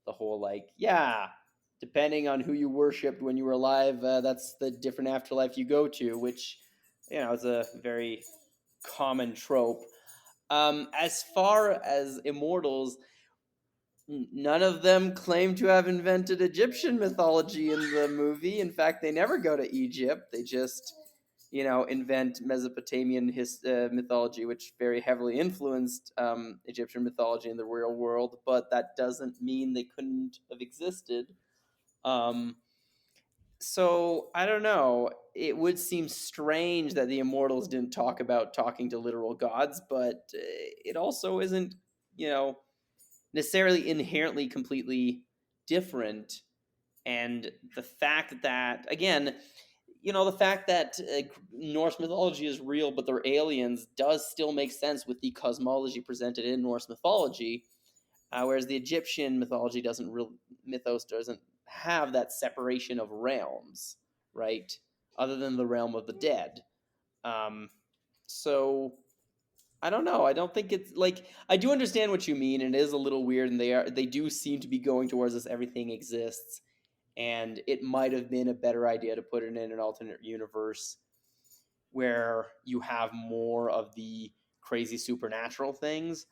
the whole like, yeah, depending on who you worshipped when you were alive, that's the different afterlife you go to, which, is a very common trope. As far as immortals, none of them claim to have invented Egyptian mythology in the movie. In fact, they never go to Egypt. They just, invent Mesopotamian mythology, which very heavily influenced Egyptian mythology in the real world. But that doesn't mean they couldn't have existed. Um, so I don't know. It would seem strange that the immortals didn't talk about talking to literal gods, but it also isn't, you know, necessarily inherently completely different. And the fact that, again, the fact that Norse mythology is real, but they're aliens, does still make sense with the cosmology presented in Norse mythology, whereas the Egyptian mythos doesn't have that separation of realms, right? Other than the realm of the dead. Um, so I don't know. I don't think it's like, I do understand what you mean, and it is a little weird, and they do seem to be going towards this everything exists, and it might have been a better idea to put it in an alternate universe where you have more of the crazy supernatural things.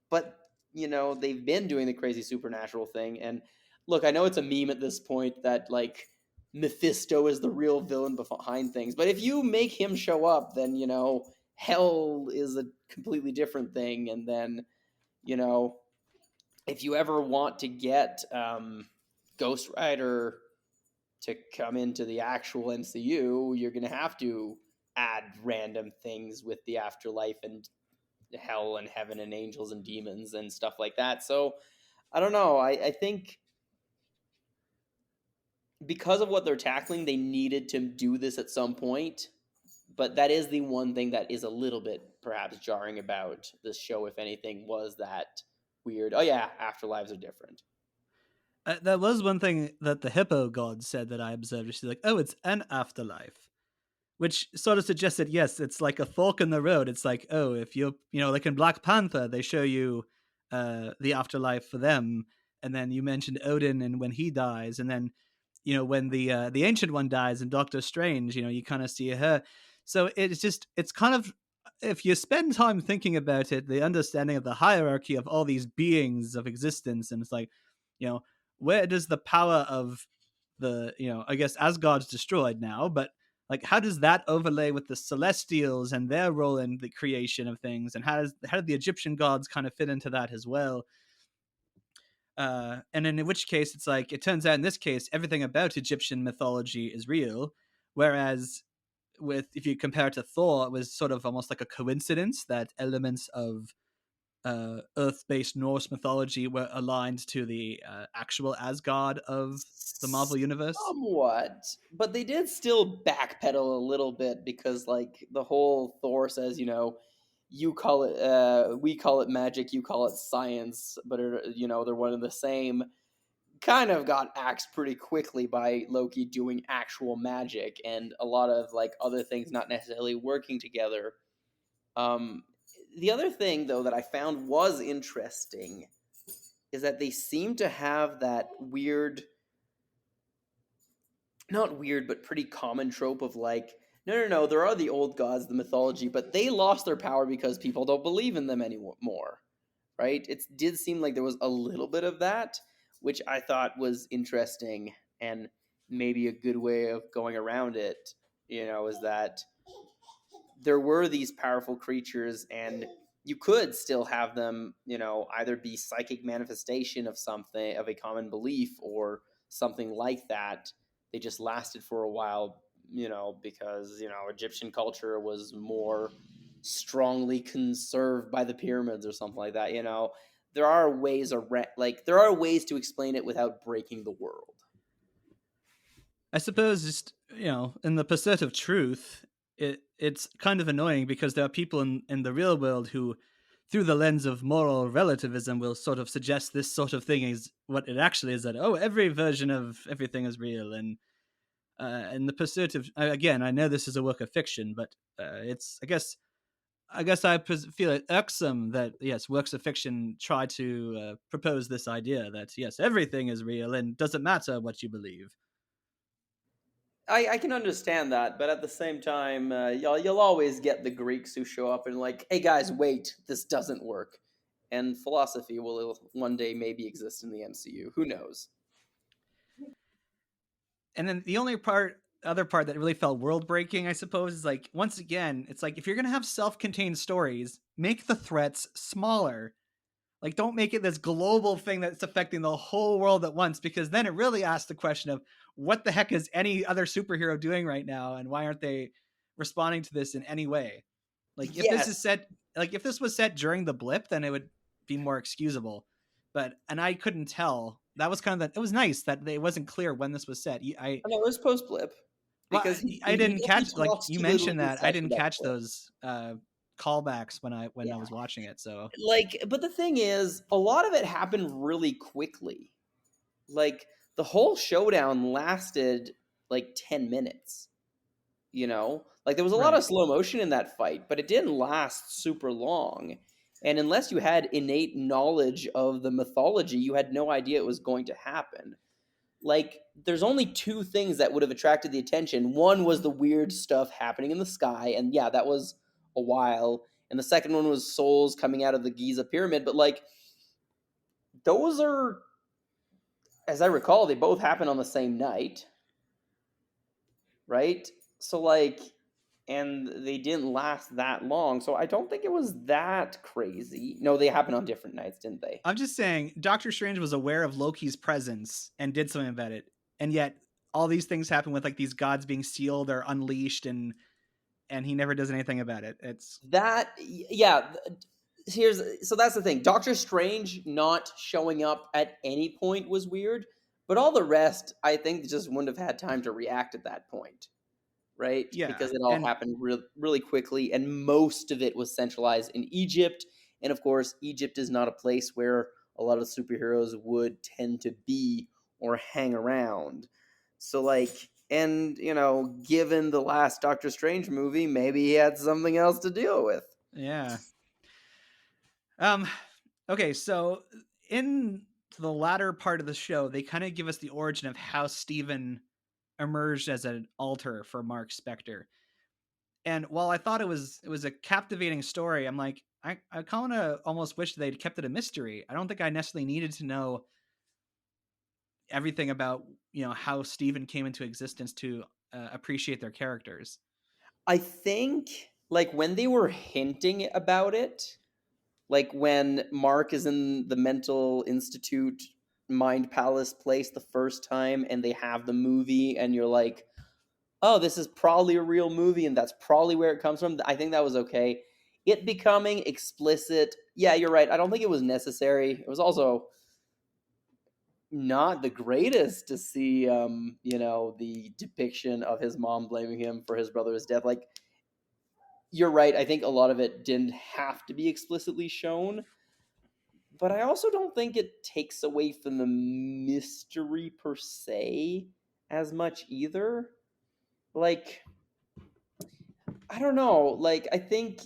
But they've been doing the crazy supernatural thing, and look, I know it's a meme at this point that like Mephisto is the real villain behind things, but if you make him show up, then hell is a completely different thing. And then you know if you ever want to get Ghost Rider to come into the actual MCU, you're going to have to add random things with the afterlife and hell and heaven and angels and demons and stuff like that. So I don't know. I think because of what they're tackling, they needed to do this at some point. But that is the one thing that is a little bit perhaps jarring about this show, if anything, was that weird, oh yeah, afterlives are different. That was one thing that the hippo god said that I observed. She's like, oh, it's an afterlife. Which sort of suggests that yes, it's like a fork in the road. It's like, oh, if you're, like in Black Panther, they show you the afterlife for them, and then you mentioned Odin and when he dies, and then when the ancient one dies in Doctor Strange, you kind of see her. So it's kind of, if you spend time thinking about it, the understanding of the hierarchy of all these beings of existence, and it's like, where does the power of the I guess Asgard's destroyed now, but like how does that overlay with the Celestials and their role in the creation of things, and how did the Egyptian gods kind of fit into that as well? And in which case, it's like it turns out in this case everything about Egyptian mythology is real, whereas with if you compare it to Thor, it was sort of almost like a coincidence that elements of Earth-based Norse mythology were aligned to the actual Asgard of the Marvel universe. Somewhat, but they did still backpedal a little bit, because like the whole Thor says, you call it we call it magic, you call it science, but they're one and the same, kind of got axed pretty quickly by Loki doing actual magic and a lot of like other things not necessarily working together. um the other thing though that I found was interesting is that they seem to have that weird, not weird, but pretty common trope of like No. There are the old gods, the mythology, but they lost their power because people don't believe in them anymore, right? It did seem like there was a little bit of that, which I thought was interesting and maybe a good way of going around it. Is that there were these powerful creatures, and you could still have them, either be psychic manifestation of something, of a common belief, or something like that. They just lasted for a while, because Egyptian culture was more strongly conserved by the pyramids or something like that. There are ways there are ways to explain it without breaking the world. I suppose just in the pursuit of truth, it's kind of annoying because there are people in the real world who, through the lens of moral relativism, will sort of suggest this sort of thing is what it actually is, that every version of everything is real. And in the pursuit of, again, I know this is a work of fiction, but it's I guess feel it irksome that yes, works of fiction try to propose this idea that yes, everything is real and doesn't matter what you believe. I can understand that, but at the same time, you'll always get the Greeks who show up and like, hey guys, wait, this doesn't work. And philosophy will one day maybe exist in the MCU. Who knows? And then the other part that really felt world breaking, I suppose, is like once again, it's like if you're gonna have self-contained stories, make the threats smaller. Like, don't make it this global thing that's affecting the whole world at once, because then it really asks the question of what the heck is any other superhero doing right now, and why aren't they responding to this in any way? Like, Yes. if this was set during the blip, then it would be more excusable. And I couldn't tell. That was kind of it was nice that it wasn't clear when this was set. I know it was post blip Well, because I he didn't does these catch, like you mentioned postulative that I sessions didn't at catch blip. those callbacks when I Yeah. was watching it. So But the thing is, a lot of it happened really quickly. Like the whole showdown lasted like 10 minutes. Like there was a lot of right. slow motion in that fight, but it didn't last super long. And unless you had innate knowledge of the mythology, you had no idea it was going to happen. Like there's only two things that would have attracted the attention. One was the weird stuff happening in the sky, and yeah, that was a while. And the second one was souls coming out of the Giza pyramid, but like those are, as I recall, they both happen on the same night, right? So like, and they didn't last that long. So I don't think it was that crazy. No, they happened on different nights, didn't they? I'm just saying, Doctor Strange was aware of Loki's presence and did something about it, and yet all these things happen with like these gods being sealed or unleashed, and he never does anything about it. It's Yeah. So that's the thing. Doctor Strange not showing up at any point was weird, but all the rest, I think, just wouldn't have had time to react at that point, right? yeah, Because it all and happened really quickly, and most of it was centralized in Egypt. And of course, Egypt is not a place where a lot of superheroes would tend to be or hang around. So, like, and given the last Doctor Strange movie, maybe he had something else to deal with. yeah. Um, okay, so in the latter part of the show, they kind of give us the origin of how Steven emerged as an alter for Mark Spector. And while I thought it was a captivating story, I'm like, I kind of almost wish they'd kept it a mystery. I don't think I necessarily needed to know everything about how Steven came into existence to appreciate their characters. I think, like, when they were hinting about it, like when Mark is in the mental institute mind palace place the first time and they have the movie and you're like, oh, this is probably a real movie and that's probably where it comes from. I think that was okay. It becoming explicit, yeah, you're right. I don't think it was necessary. It was also not the greatest to see the depiction of his mom blaming him for his brother's death. Like, you're right. I think a lot of it didn't have to be explicitly shown, but I also don't think it takes away from the mystery per se as much either. Like, I don't know. Like, I think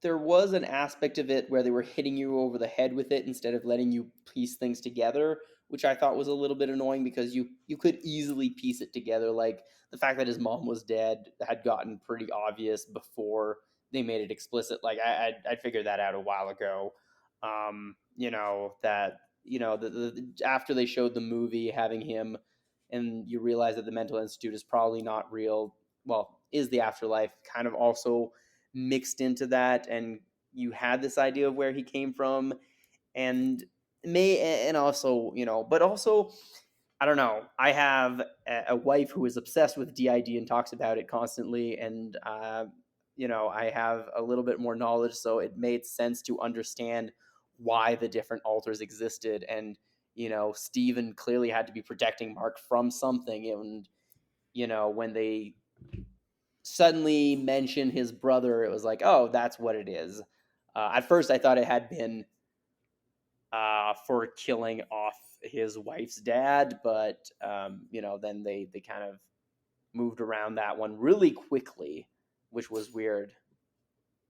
there was an aspect of it where they were hitting you over the head with it instead of letting you piece things together, which I thought was a little bit annoying because you could easily piece it together. Like the fact that his mom was dead had gotten pretty obvious before they made it explicit. Like I'd figured that out a while ago. That after they showed the movie having him, and you realize that the mental institute is probably not real. Well, is the afterlife kind of also mixed into that, and you had this idea of where he came from, and also but also I don't know. I have a wife who is obsessed with DID and talks about it constantly, and I have a little bit more knowledge, so it made sense to understand why the different alters existed, and Steven clearly had to be protecting Mark from something, and when they suddenly mention his brother, it was like, oh, that's what it is. At first, I thought it had been for killing off his wife's dad, but then they kind of moved around that one really quickly, which was weird.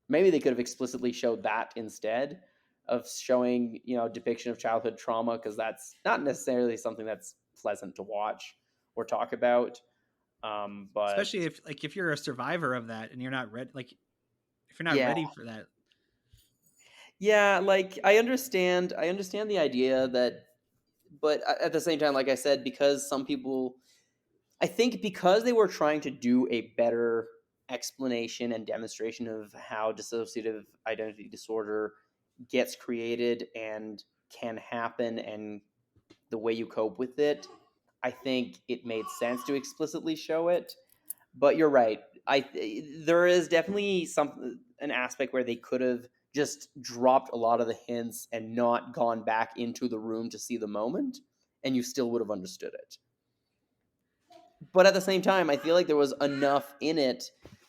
Maybe they could have explicitly showed that instead of showing depiction of childhood trauma, because that's not necessarily something that's pleasant to watch or talk about. But Especially if you're a survivor of that and you're not ready, like if you're not yeah, ready for that. yeah, like I understand the idea that, but at the same time, like I said, because some people, I think because they were trying to do a better explanation and demonstration of how dissociative identity disorder gets created and can happen and the way you cope with it, I think it made sense to explicitly show it. But you're right. There is definitely an aspect where they could have just dropped a lot of the hints and not gone back into the room to see the moment, and you still would have understood it. But at the same time, I feel like there was enough in it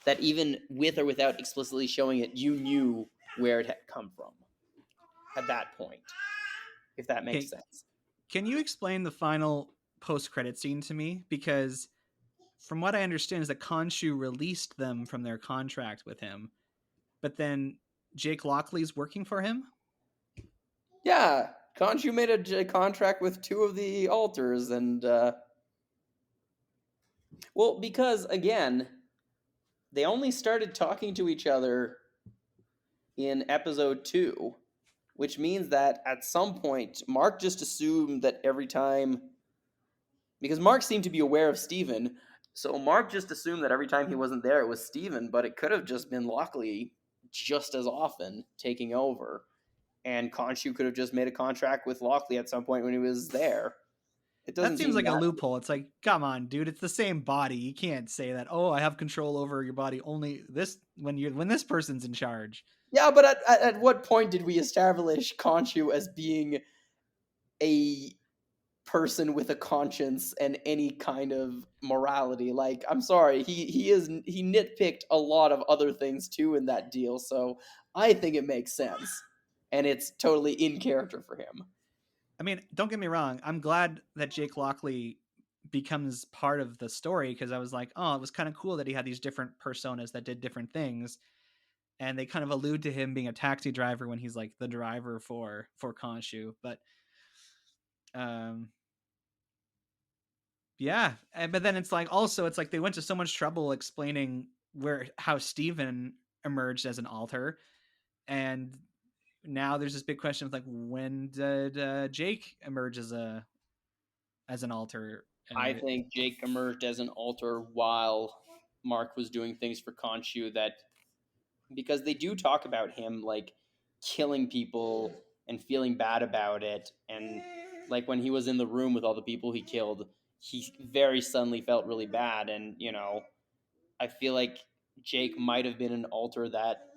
that even with or without explicitly showing it, you knew where it had come from at that point, if that makes Okay, sense. can you explain the final post-credit scene to me? Because from what I understand is that Khonshu released them from their contract with him, but then Jake Lockley's working for him. Yeah, Khonshu made a contract with two of the alters, and well, because again, they only started talking to each other in episode 2, which means that at some point, Mark just assumed that every time, because Mark seemed to be aware of Steven, so Mark just assumed that every time he wasn't there, it was Steven, but it could have just been Lockley just as often taking over. And Khonshu could have just made a contract with Lockley at some point when he was there. It That doesn't seems seem like a that. loophole. It's like, come on, dude, it's the same body. You can't say that. Oh, I have control over your body only this when this person's in charge. Yeah, but at what point did we establish Khonshu as being a person with a conscience and any kind of morality? Like, I'm sorry, he nitpicked a lot of other things too in that deal, so I think it makes sense, and it's totally in character for him. I mean, don't get me wrong. I'm glad that Jake Lockley becomes part of the story because I was like, oh, it was kind of cool that he had these different personas that did different things, and they kind of allude to him being a taxi driver when he's like the driver for Khonshu. But um, yeah, but then it's like also it's like they went to so much trouble explaining how Steven emerged as an alter, and now there's this big question of like when did Jake emerge as an alter? I think Jake emerged as an alter while Mark was doing things for Khonshu, that because they do talk about him like killing people and feeling bad about it, and like when he was in the room with all the people he killed, he very suddenly felt really bad, and I feel like Jake might have been an alter that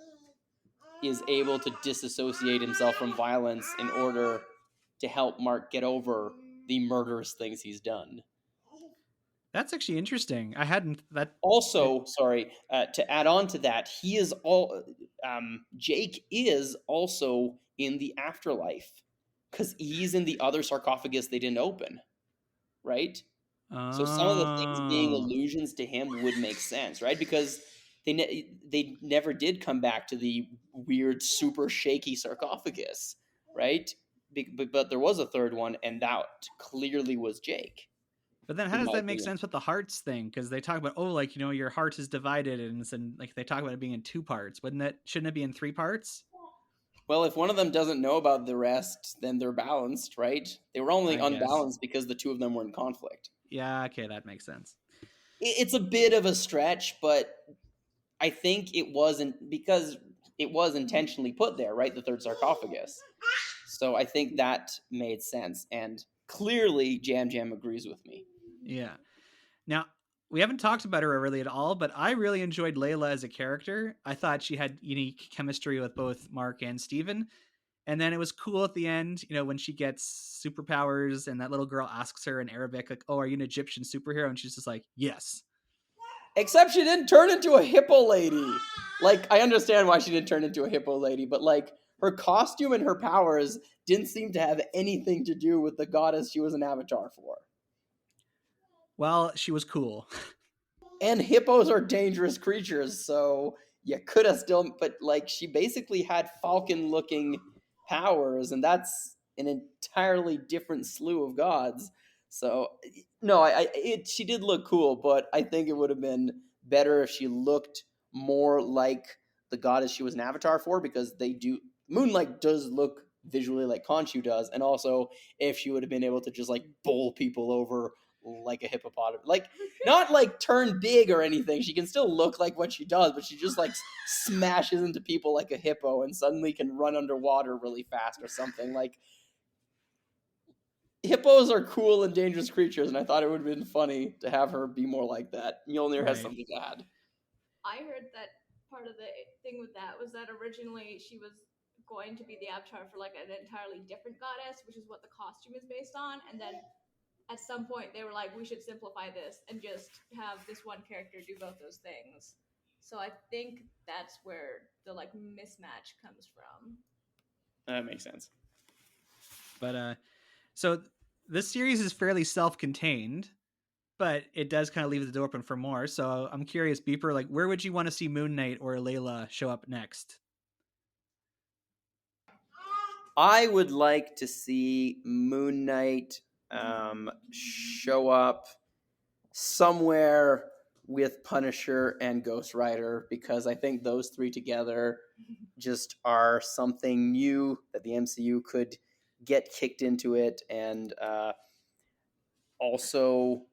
is able to disassociate himself from violence in order to help Mark get over the murderous things he's done. That's actually interesting. I hadn't that. Also, sorry, to add on to that, he is all Jake is also in the afterlife because he's in the other sarcophagus they didn't open, right? So some of the things being Oh, allusions to him would make sense, right? Because they never did come back to the weird, super shaky sarcophagus, right? But there was a third one, and that clearly was Jake, But then how in does my that make opinion. sense with the hearts thing? Because they talk about, oh, like, your heart is divided, and like they talk about it being in 2 parts. Shouldn't it be in 3 parts? Well, if one of them doesn't know about the rest, then they're balanced, right? They were only I guess. unbalanced because the two of them were in conflict. Yeah, okay, that makes sense. It's a bit of a stretch, but I think it wasn't because it was intentionally put there, right? The third sarcophagus. So I think that made sense. And clearly, Jam Jam agrees with me. Yeah. Now, we haven't talked about her really at all, but I really enjoyed Layla as a character. I thought she had unique chemistry with both Mark and Steven. And then it was cool at the end, when she gets superpowers and that little girl asks her in Arabic, like, oh, are you an Egyptian superhero? And she's just like, yes. Except she didn't turn into a hippo lady. Like, I understand why she didn't turn into a hippo lady, but like her costume and her powers didn't seem to have anything to do with the goddess she was an avatar for. Well, she was cool. And hippos are dangerous creatures, so you could have still, but like she basically had falcon looking powers, and that's an entirely different slew of gods. So no, she did look cool, but I think it would have been better if she looked more like the goddess she was an avatar for, because they do, Moonlight does look visually like Khonshu does, and also if she would have been able to just like bowl people over like a hippopotamus, like not like turn big or anything. She can still look like what she does, but she just like smashes into people like a hippo and suddenly can run underwater really fast or something. Like, hippos are cool and dangerous creatures, and I thought it would have been funny to have her be more like that. Mjolnir has Right. something to add. I heard that part of the thing with that was that originally she was going to be the avatar for like an entirely different goddess, which is what the costume is based on, and then at some point they were like, we should simplify this and just have this one character do both those things. So I think that's where the like mismatch comes from. That makes sense. But so this series is fairly self-contained, but it does kind of leave the door open for more. So I'm curious, Beeper, like, where would you want to see Moon Knight or Layla show up next? I would like to see Moon Knight show up somewhere with Punisher and Ghost Rider, because I think those three together just are something new that the MCU could get kicked into it, and also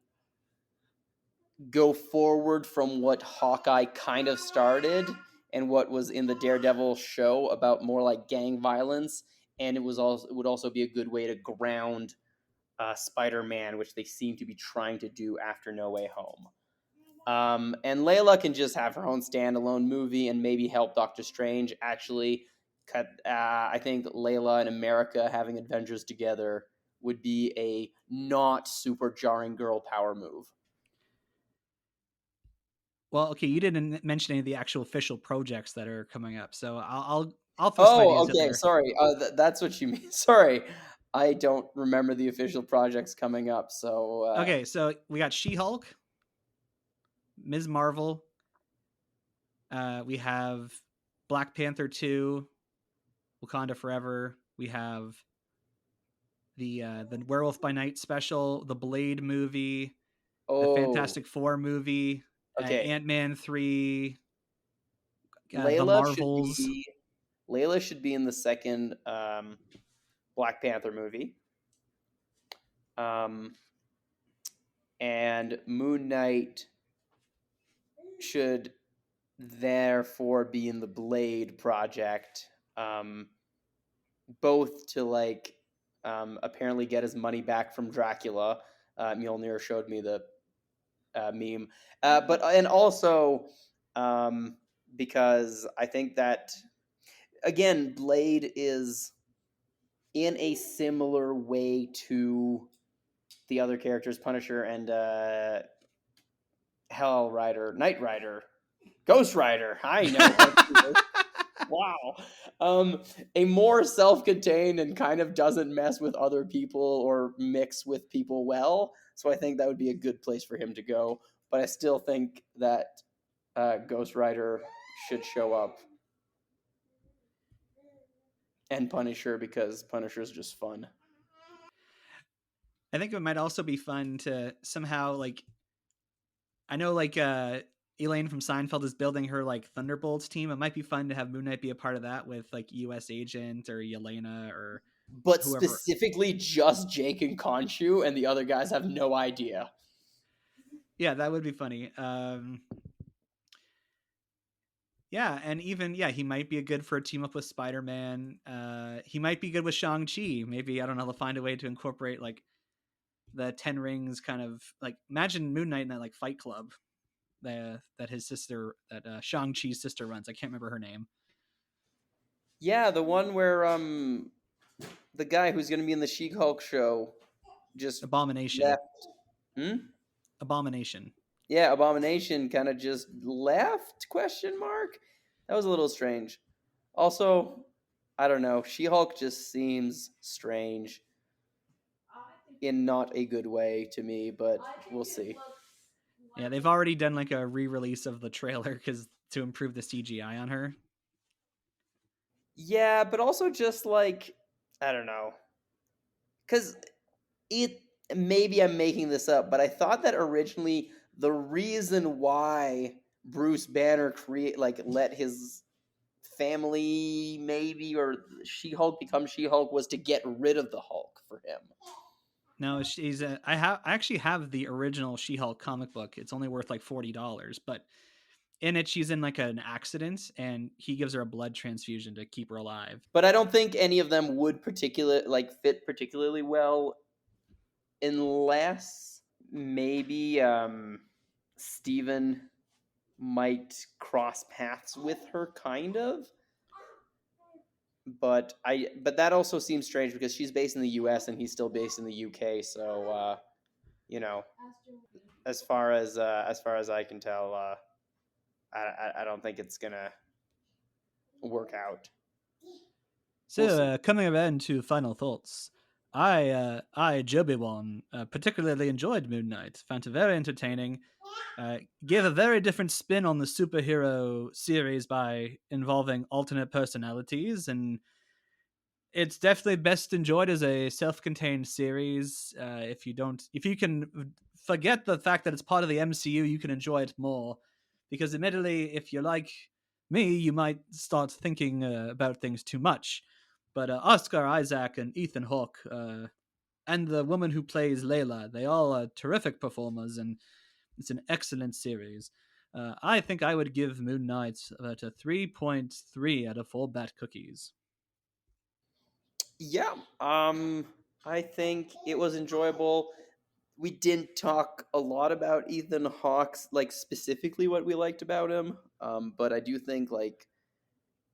go forward from what Hawkeye kind of started and what was in the Daredevil show about more like gang violence, and it would also be a good way to ground Spider-Man, which they seem to be trying to do after No Way Home. And Layla can just have her own standalone movie and maybe help Doctor Strange actually cut. I think Layla and America having adventures together would be a not super jarring girl power move. Well, okay, you didn't mention any of the actual official projects that are coming up, so I'll throw some ideas out Okay. there. Sorry. That's what you mean. Sorry, I don't remember the official projects coming up. So Okay, so we got She-Hulk, Ms. Marvel. We have Black Panther 2, Wakanda Forever. We have the Werewolf by Night special, the Blade movie, the Fantastic Four movie, Okay. Ant-Man 3, the Layla Marvels. should be in the second Black Panther movie. And Moon Knight should therefore be in the Blade project, both to like apparently get his money back from Dracula. Mjolnir showed me the meme, and also because I think that again, Blade is in a similar way to the other characters, Punisher and Hell Rider, Knight Rider, Ghost Rider. I know. Wow. A more self-contained and kind of doesn't mess with other people or mix with people well. So I think that would be a good place for him to go. But I still think that Ghost Rider should show up. and Punisher, because Punisher's just fun. I think it might also be fun to somehow like I know like Elaine from Seinfeld is building her like Thunderbolts team. It might be fun to have Moon Knight be a part of that with like US Agent or Yelena or But whoever. specifically just Jake and Khonshu, and the other guys have no idea. Yeah, that would be funny. Yeah, and even he might be good for a team up with Spider-Man. He might be good with Shang-Chi. Maybe I don't know. They'll find a way to incorporate like the Ten Rings kind of like imagine Moon Knight in that like Fight Club that his sister that Shang-Chi's sister runs. I can't remember her name. Yeah, the one where the guy who's going to be in the She-Hulk show just Abomination. left. Hmm? Abomination. Yeah, Abomination kind of just left? Question mark. That was a little strange. Also, I don't know. She-Hulk just seems strange in not a good way to me, but we'll see. Yeah, they've already done like a re-release of the trailer because to improve the CGI on her. Yeah, but also just like I don't know, because it maybe I'm making this up, but I thought that originally the reason why Bruce Banner let his family maybe or She-Hulk become She-Hulk was to get rid of the Hulk for him. No, she's I actually have the original She-Hulk comic book. It's only worth like $40, but in it she's in like an accident and he gives her a blood transfusion to keep her alive. But I don't think any of them would fit particularly well unless maybe Steven might cross paths with her kind of. But that also seems strange because she's based in the US and he's still based in the UK, so you know, as far as I can tell, I don't think it's going to work out. So We'll coming around to final thoughts, Joby-Wan, particularly enjoyed Moon Knight. Found it very entertaining. Gave a very different spin on the superhero series by involving alternate personalities, and it's definitely best enjoyed as a self-contained series. If you can forget the fact that it's part of the MCU, you can enjoy it more. Because admittedly, if you're like me, you might start thinking about things too much. But Oscar Isaac and Ethan Hawke, and the woman who plays Layla, they all are terrific performers, and it's an excellent series. I think I would give Moon Knight about a 3.3 out of 4 bat cookies. Yeah, I think it was enjoyable. We didn't talk a lot about Ethan Hawke's like specifically what we liked about him, but I do think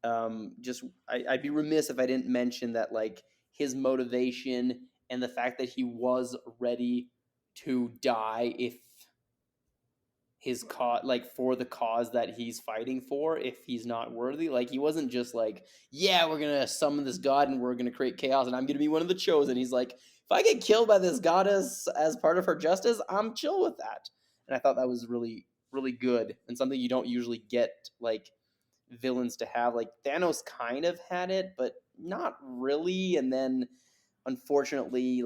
I'd be remiss if I didn't mention that like his motivation and the fact that he was ready to die if his cause for the cause that he's fighting for if he's not worthy. Like he wasn't just like, yeah, we're gonna summon this god and we're gonna create chaos and I'm gonna be one of the chosen. He's like, if I get killed by this goddess as part of her justice, I'm chill with that. And I thought that was really really good and something you don't usually get like villains to have. Like Thanos kind of had it but not really, and then unfortunately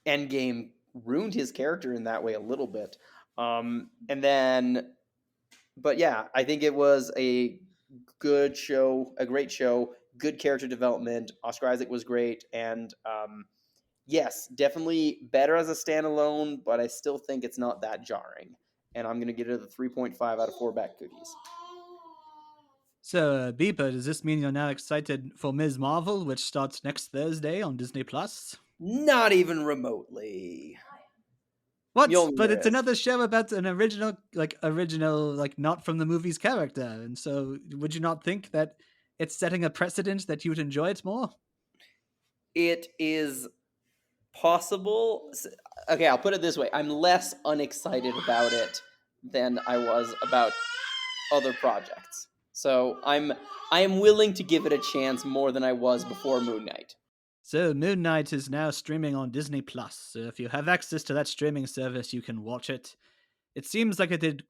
Endgame ruined his character in that way a little bit. And then, but yeah, I think it was a good show, a great show, good character development. Oscar Isaac was great, and yes, definitely better as a standalone, but I still think it's not that jarring. And I'm going to give it a 3.5 out of 4 back cookies. So, Beeper, does this mean you're now excited for Ms. Marvel, which starts next Thursday on Disney Plus? Not even remotely. What? But Mjolnir it's is. another show about an original, not from the movie's character. And so, would you not think that it's setting a precedent that you would enjoy it more? It is possible. Okay, I'll put it this way: I'm less unexcited about it than I was about other projects. So I am willing to give it a chance more than I was before Moon Knight. So, Moon Knight is now streaming on Disney Plus. So, if you have access to that streaming service, you can watch it. it seems like it did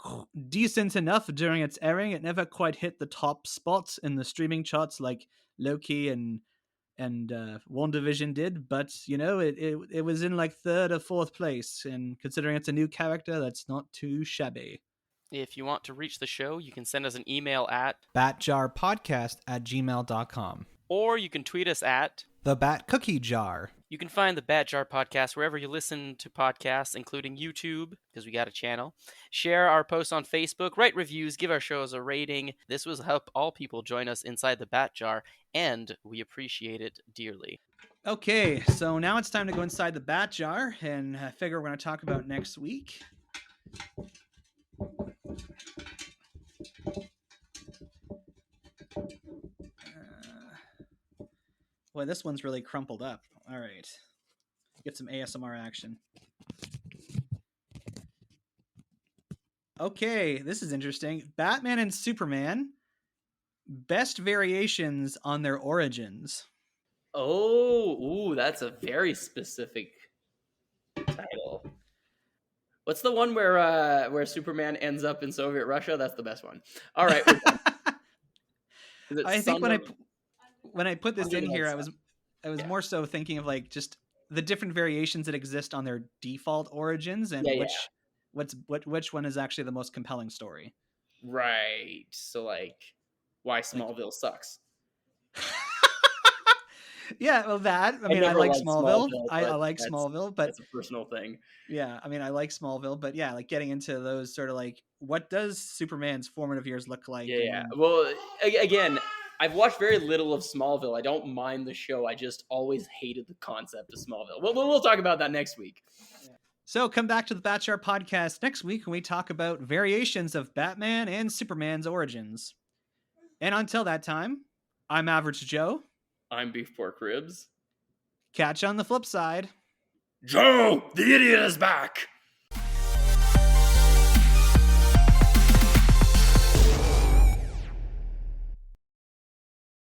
decent enough during its airing. It never quite hit the top spots in the streaming charts like Loki and WandaVision did, but it was in like third or fourth place, and considering it's a new character, that's not too shabby. If you want to reach the show, you can send us an email at batjarpodcast@gmail.com. or you can tweet us at The Bat Cookie Jar. You can find the Bat Jar Podcast wherever you listen to podcasts, including YouTube, because we got a channel. Share our posts on Facebook, write reviews, give our shows a rating. This will help all people join us inside the Bat Jar, and we appreciate it dearly. Okay, so now it's time to go inside the Bat Jar and figure we're going to talk about next week. Boy, this one's really crumpled up. All right. Get some ASMR action. Okay, this is interesting. Batman and Superman, best variations on their origins. Oh, ooh, that's a very specific title. What's the one where Superman ends up in Soviet Russia? That's the best one. All right. I think when I put this in here, I was Yeah. more so thinking of like just the different variations that exist on their default origins and which one is actually the most compelling story. Right. So like why Smallville sucks. Yeah, well, that. I mean, I never like liked Smallville. Smallville, I but like that's- Smallville, but That's a personal thing. yeah, I mean, I like Smallville, but yeah, like getting into those sort of like, what does Superman's formative years look like? Yeah. And Well, again, I've watched very little of Smallville. I don't mind the show. I just always hated the concept of Smallville. We'll talk about that next week. so come back to the Batshare podcast next week when we talk about variations of Batman and Superman's origins. And until that time, I'm Average Joe. I'm Beef Pork Ribs. Catch you on the flip side. Joe, the idiot is back.